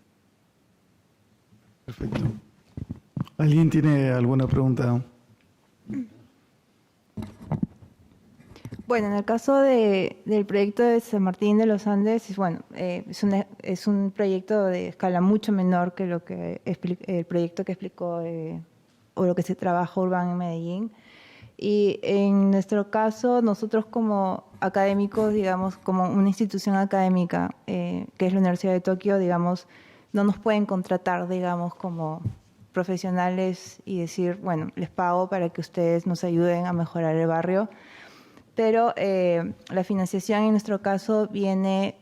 [SPEAKER 1] Perfecto. ¿Alguien tiene alguna pregunta?
[SPEAKER 3] Bueno, en el caso del proyecto de San Martín de los Andes, bueno, es un proyecto de escala mucho menor que el proyecto que explicó o lo que se trabaja urbano en Medellín. Y en nuestro caso, nosotros como académicos, digamos, como una institución académica, que es la Universidad de Tokio, digamos, no nos pueden contratar, digamos, como profesionales y decir, bueno, les pago para que ustedes nos ayuden a mejorar el barrio. Pero la financiación en nuestro caso viene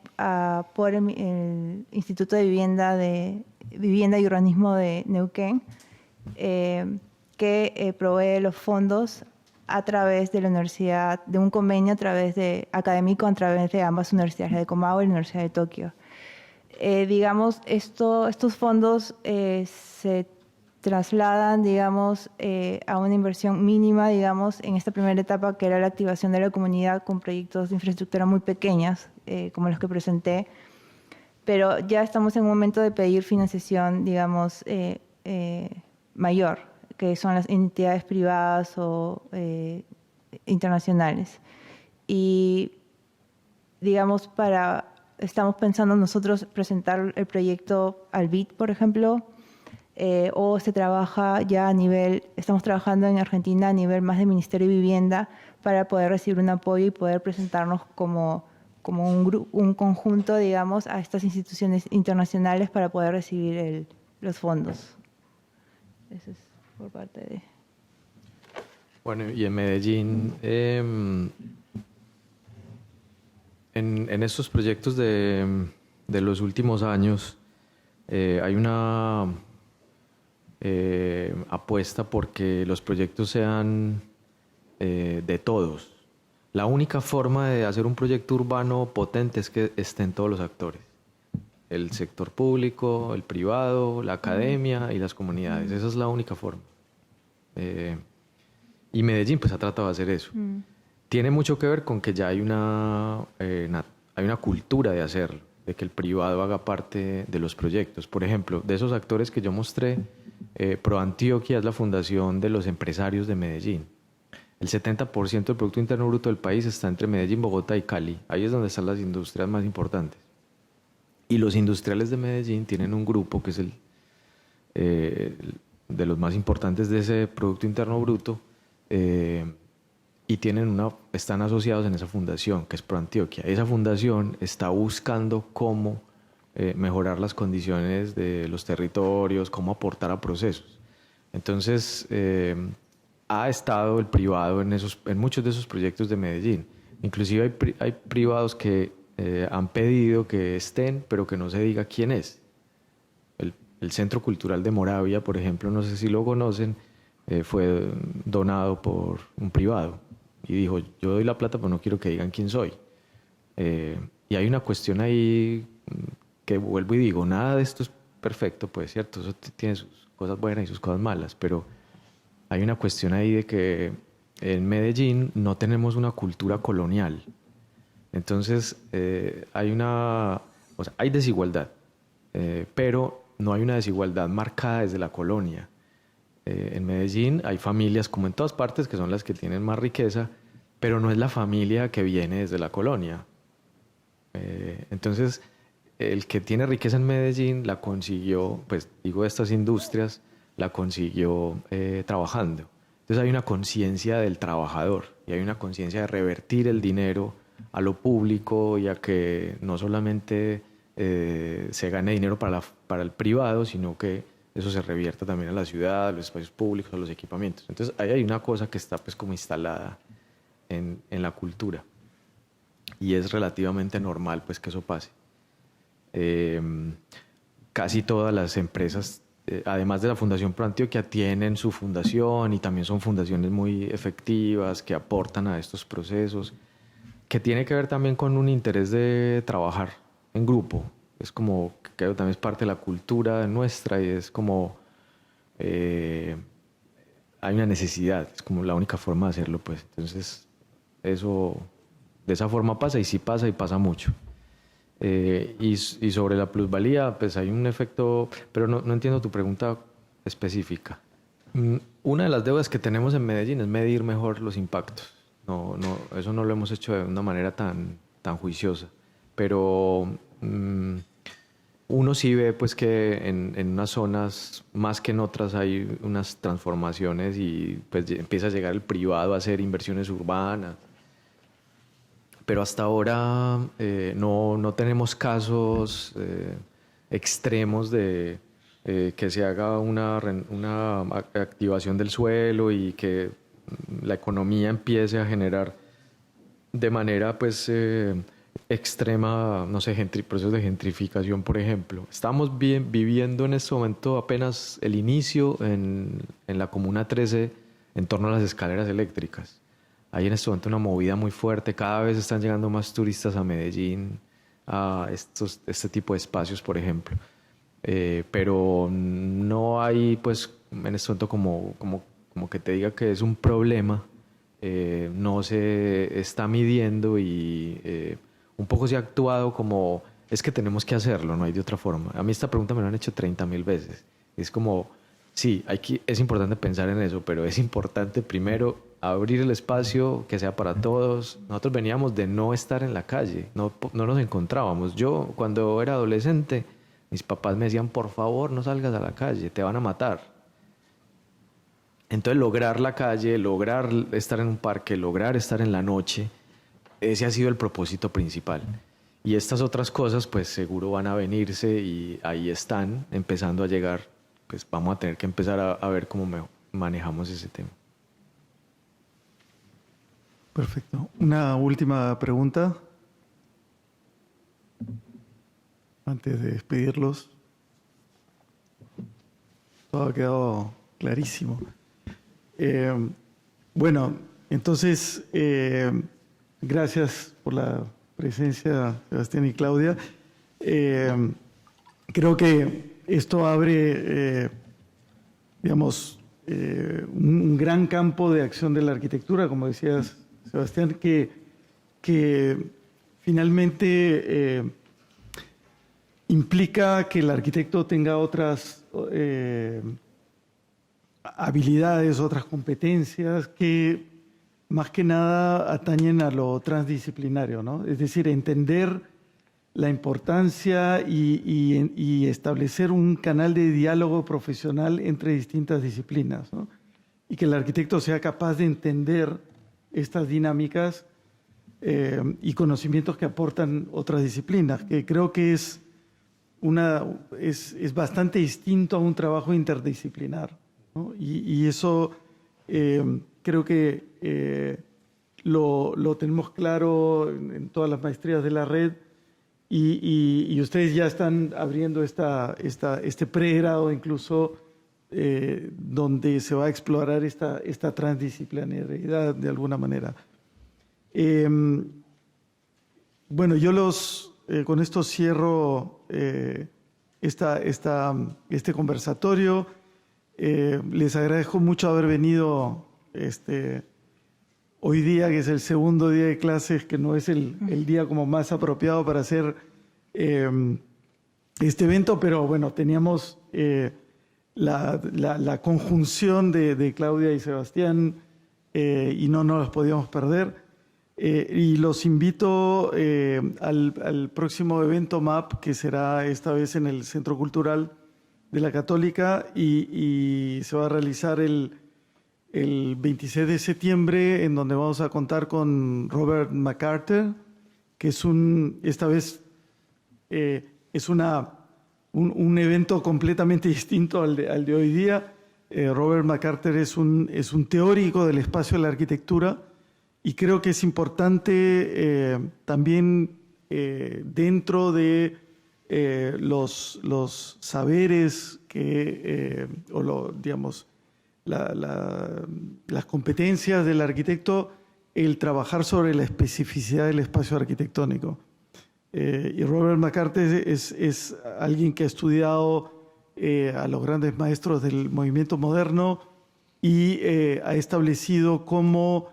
[SPEAKER 3] por el Instituto de Vivienda de Vivienda y Urbanismo de Neuquén, que provee los fondos a través de la universidad, de un convenio académico a través de ambas universidades, la de Comahue y la Universidad de Tokio. Digamos, estos fondos se trasladan, digamos, a una inversión mínima, digamos, en esta primera etapa, que era la activación de la comunidad con proyectos de infraestructura muy pequeñas, como los que presenté, pero ya estamos en un momento de pedir financiación, digamos, mayor, que son las entidades privadas o internacionales. Y, digamos, estamos pensando nosotros presentar el proyecto al BID, por ejemplo, o se trabaja ya estamos trabajando en Argentina a nivel más de Ministerio de Vivienda para poder recibir un apoyo y poder presentarnos como un conjunto, digamos, a estas instituciones internacionales para poder recibir los fondos. Eso es por parte de...
[SPEAKER 2] Bueno, y en Medellín, en estos proyectos de los últimos años, hay una apuesta porque los proyectos sean de todos. La única forma de hacer un proyecto urbano potente es que estén todos los actores. El sector público, el privado, la academia y las comunidades. Esa es la única forma. Y Medellín pues ha tratado de hacer eso. Tiene mucho que ver con que ya hay una cultura de hacerlo, de que el privado haga parte de los proyectos. Por ejemplo, de esos actores que yo mostré, ProAntioquia es la fundación de los empresarios de Medellín. El 70% del Producto Interno Bruto del país está entre Medellín, Bogotá y Cali. Ahí es donde están las industrias más importantes. Y los industriales de Medellín tienen un grupo que es de los más importantes de ese Producto Interno Bruto, y están asociados en esa fundación, que es ProAntioquia. Esa fundación está buscando cómo mejorar las condiciones de los territorios, cómo aportar a procesos. Entonces, ha estado el privado en muchos de esos proyectos de Medellín. Inclusive hay privados que han pedido que estén, pero que no se diga quién es. El Centro Cultural de Moravia, por ejemplo, no sé si lo conocen, fue donado por un privado y dijo, yo doy la plata pero no quiero que digan quién soy. Y hay una cuestión ahí que vuelvo y digo, nada de esto es perfecto, pues cierto, eso tiene sus cosas buenas y sus cosas malas, pero hay una cuestión ahí de que en Medellín no tenemos una cultura colonial. Entonces hay desigualdad, pero no hay una desigualdad marcada desde la colonia. En Medellín hay familias, como en todas partes, que son las que tienen más riqueza, pero no es la familia que viene desde la colonia. Entonces, el que tiene riqueza en Medellín la consiguió, pues digo, estas industrias, la consiguió trabajando. Entonces hay una conciencia del trabajador y hay una conciencia de revertir el dinero a lo público y a que no solamente se gane dinero para el privado, sino que eso se revierta también a la ciudad, a los espacios públicos, a los equipamientos. Entonces ahí hay una cosa que está pues como instalada en la cultura y es relativamente normal pues que eso pase. Casi todas las empresas, además de la Fundación ProAntioquia, tienen su fundación y también son fundaciones muy efectivas que aportan a estos procesos, que tiene que ver también con un interés de trabajar en grupo. Es como que también es parte de la cultura nuestra y es como hay una necesidad, es como la única forma de hacerlo, pues. Entonces eso de esa forma pasa y sí pasa y pasa mucho. Y sobre la plusvalía, pues hay un efecto, pero no entiendo tu pregunta específica. Una de las deudas que tenemos en Medellín es medir mejor los impactos. Eso no lo hemos hecho de una manera tan juiciosa, pero uno sí ve pues que en unas zonas más que en otras hay unas transformaciones y pues empieza a llegar el privado a hacer inversiones urbanas. Pero hasta ahora no tenemos casos extremos de que se haga una activación del suelo y que la economía empiece a generar de manera pues extrema, no sé, procesos de gentrificación, por ejemplo. Estamos viviendo en este momento apenas el inicio en la Comuna 13 en torno a las escaleras eléctricas. Hay en este momento una movida muy fuerte, cada vez están llegando más turistas a Medellín, a este tipo de espacios, por ejemplo. Pero no hay, pues, en este momento como que te diga que es un problema. No se está midiendo y un poco se ha actuado como es que tenemos que hacerlo, no hay de otra forma. A mí esta pregunta me la han hecho 30.000 veces. Es como, sí, es importante pensar en eso, pero es importante primero abrir el espacio que sea para todos. Nosotros veníamos de no estar en la calle, no nos encontrábamos. Yo cuando era adolescente, mis papás me decían, por favor, no salgas a la calle, te van a matar. Entonces lograr la calle, lograr estar en un parque, lograr estar en la noche, ese ha sido el propósito principal. Y estas otras cosas pues seguro van a venirse y ahí están empezando a llegar. Pues vamos a tener que empezar a ver cómo manejamos ese tema.
[SPEAKER 1] Perfecto. Una última pregunta antes de despedirlos. Todo ha quedado clarísimo. Bueno, entonces, gracias por la presencia, Sebastián y Claudia. Creo que esto abre, digamos, un gran campo de acción de la arquitectura, como decías, Sebastián, que finalmente implica que el arquitecto tenga otras habilidades, otras competencias que más que nada atañen a lo transdisciplinario, ¿no? Es decir, entender la importancia y establecer un canal de diálogo profesional entre distintas disciplinas, ¿no? Y que el arquitecto sea capaz de entender estas dinámicas y conocimientos que aportan otras disciplinas, que creo que es bastante distinto a un trabajo interdisciplinar, ¿no? Y eso creo que lo tenemos claro en todas las maestrías de la red y ustedes ya están abriendo este pregrado incluso donde se va a explorar esta transdisciplinariedad de alguna manera. Bueno, yo con esto cierro este conversatorio. Les agradezco mucho haber venido hoy día, que es el segundo día de clases, que no es el día como más apropiado para hacer este evento, pero bueno, teníamos la conjunción de Claudia y Sebastián y no nos los podíamos perder. Y los invito al próximo evento MAP, que será esta vez en el Centro Cultural de la Católica y se va a realizar el 26 de septiembre, en donde vamos a contar con Robert McCarter, que esta vez es un evento completamente distinto al de hoy día. Robert McCarter es un teórico del espacio de la arquitectura y creo que es importante también dentro de los saberes digamos, las competencias del arquitecto, el trabajar sobre la especificidad del espacio arquitectónico. Y Robert McCarthy es alguien que ha estudiado a los grandes maestros del movimiento moderno y ha establecido cómo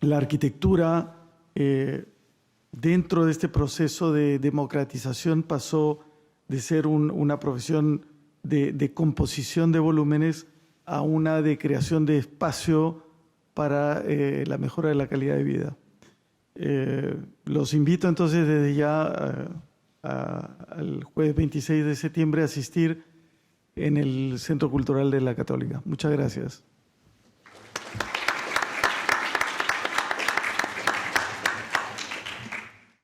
[SPEAKER 1] la arquitectura dentro de este proceso de democratización pasó de ser una profesión de composición de volúmenes a una de creación de espacio para la mejora de la calidad de vida. Los invito entonces desde ya al jueves 26 de septiembre a asistir en el Centro Cultural de la Católica. Muchas gracias.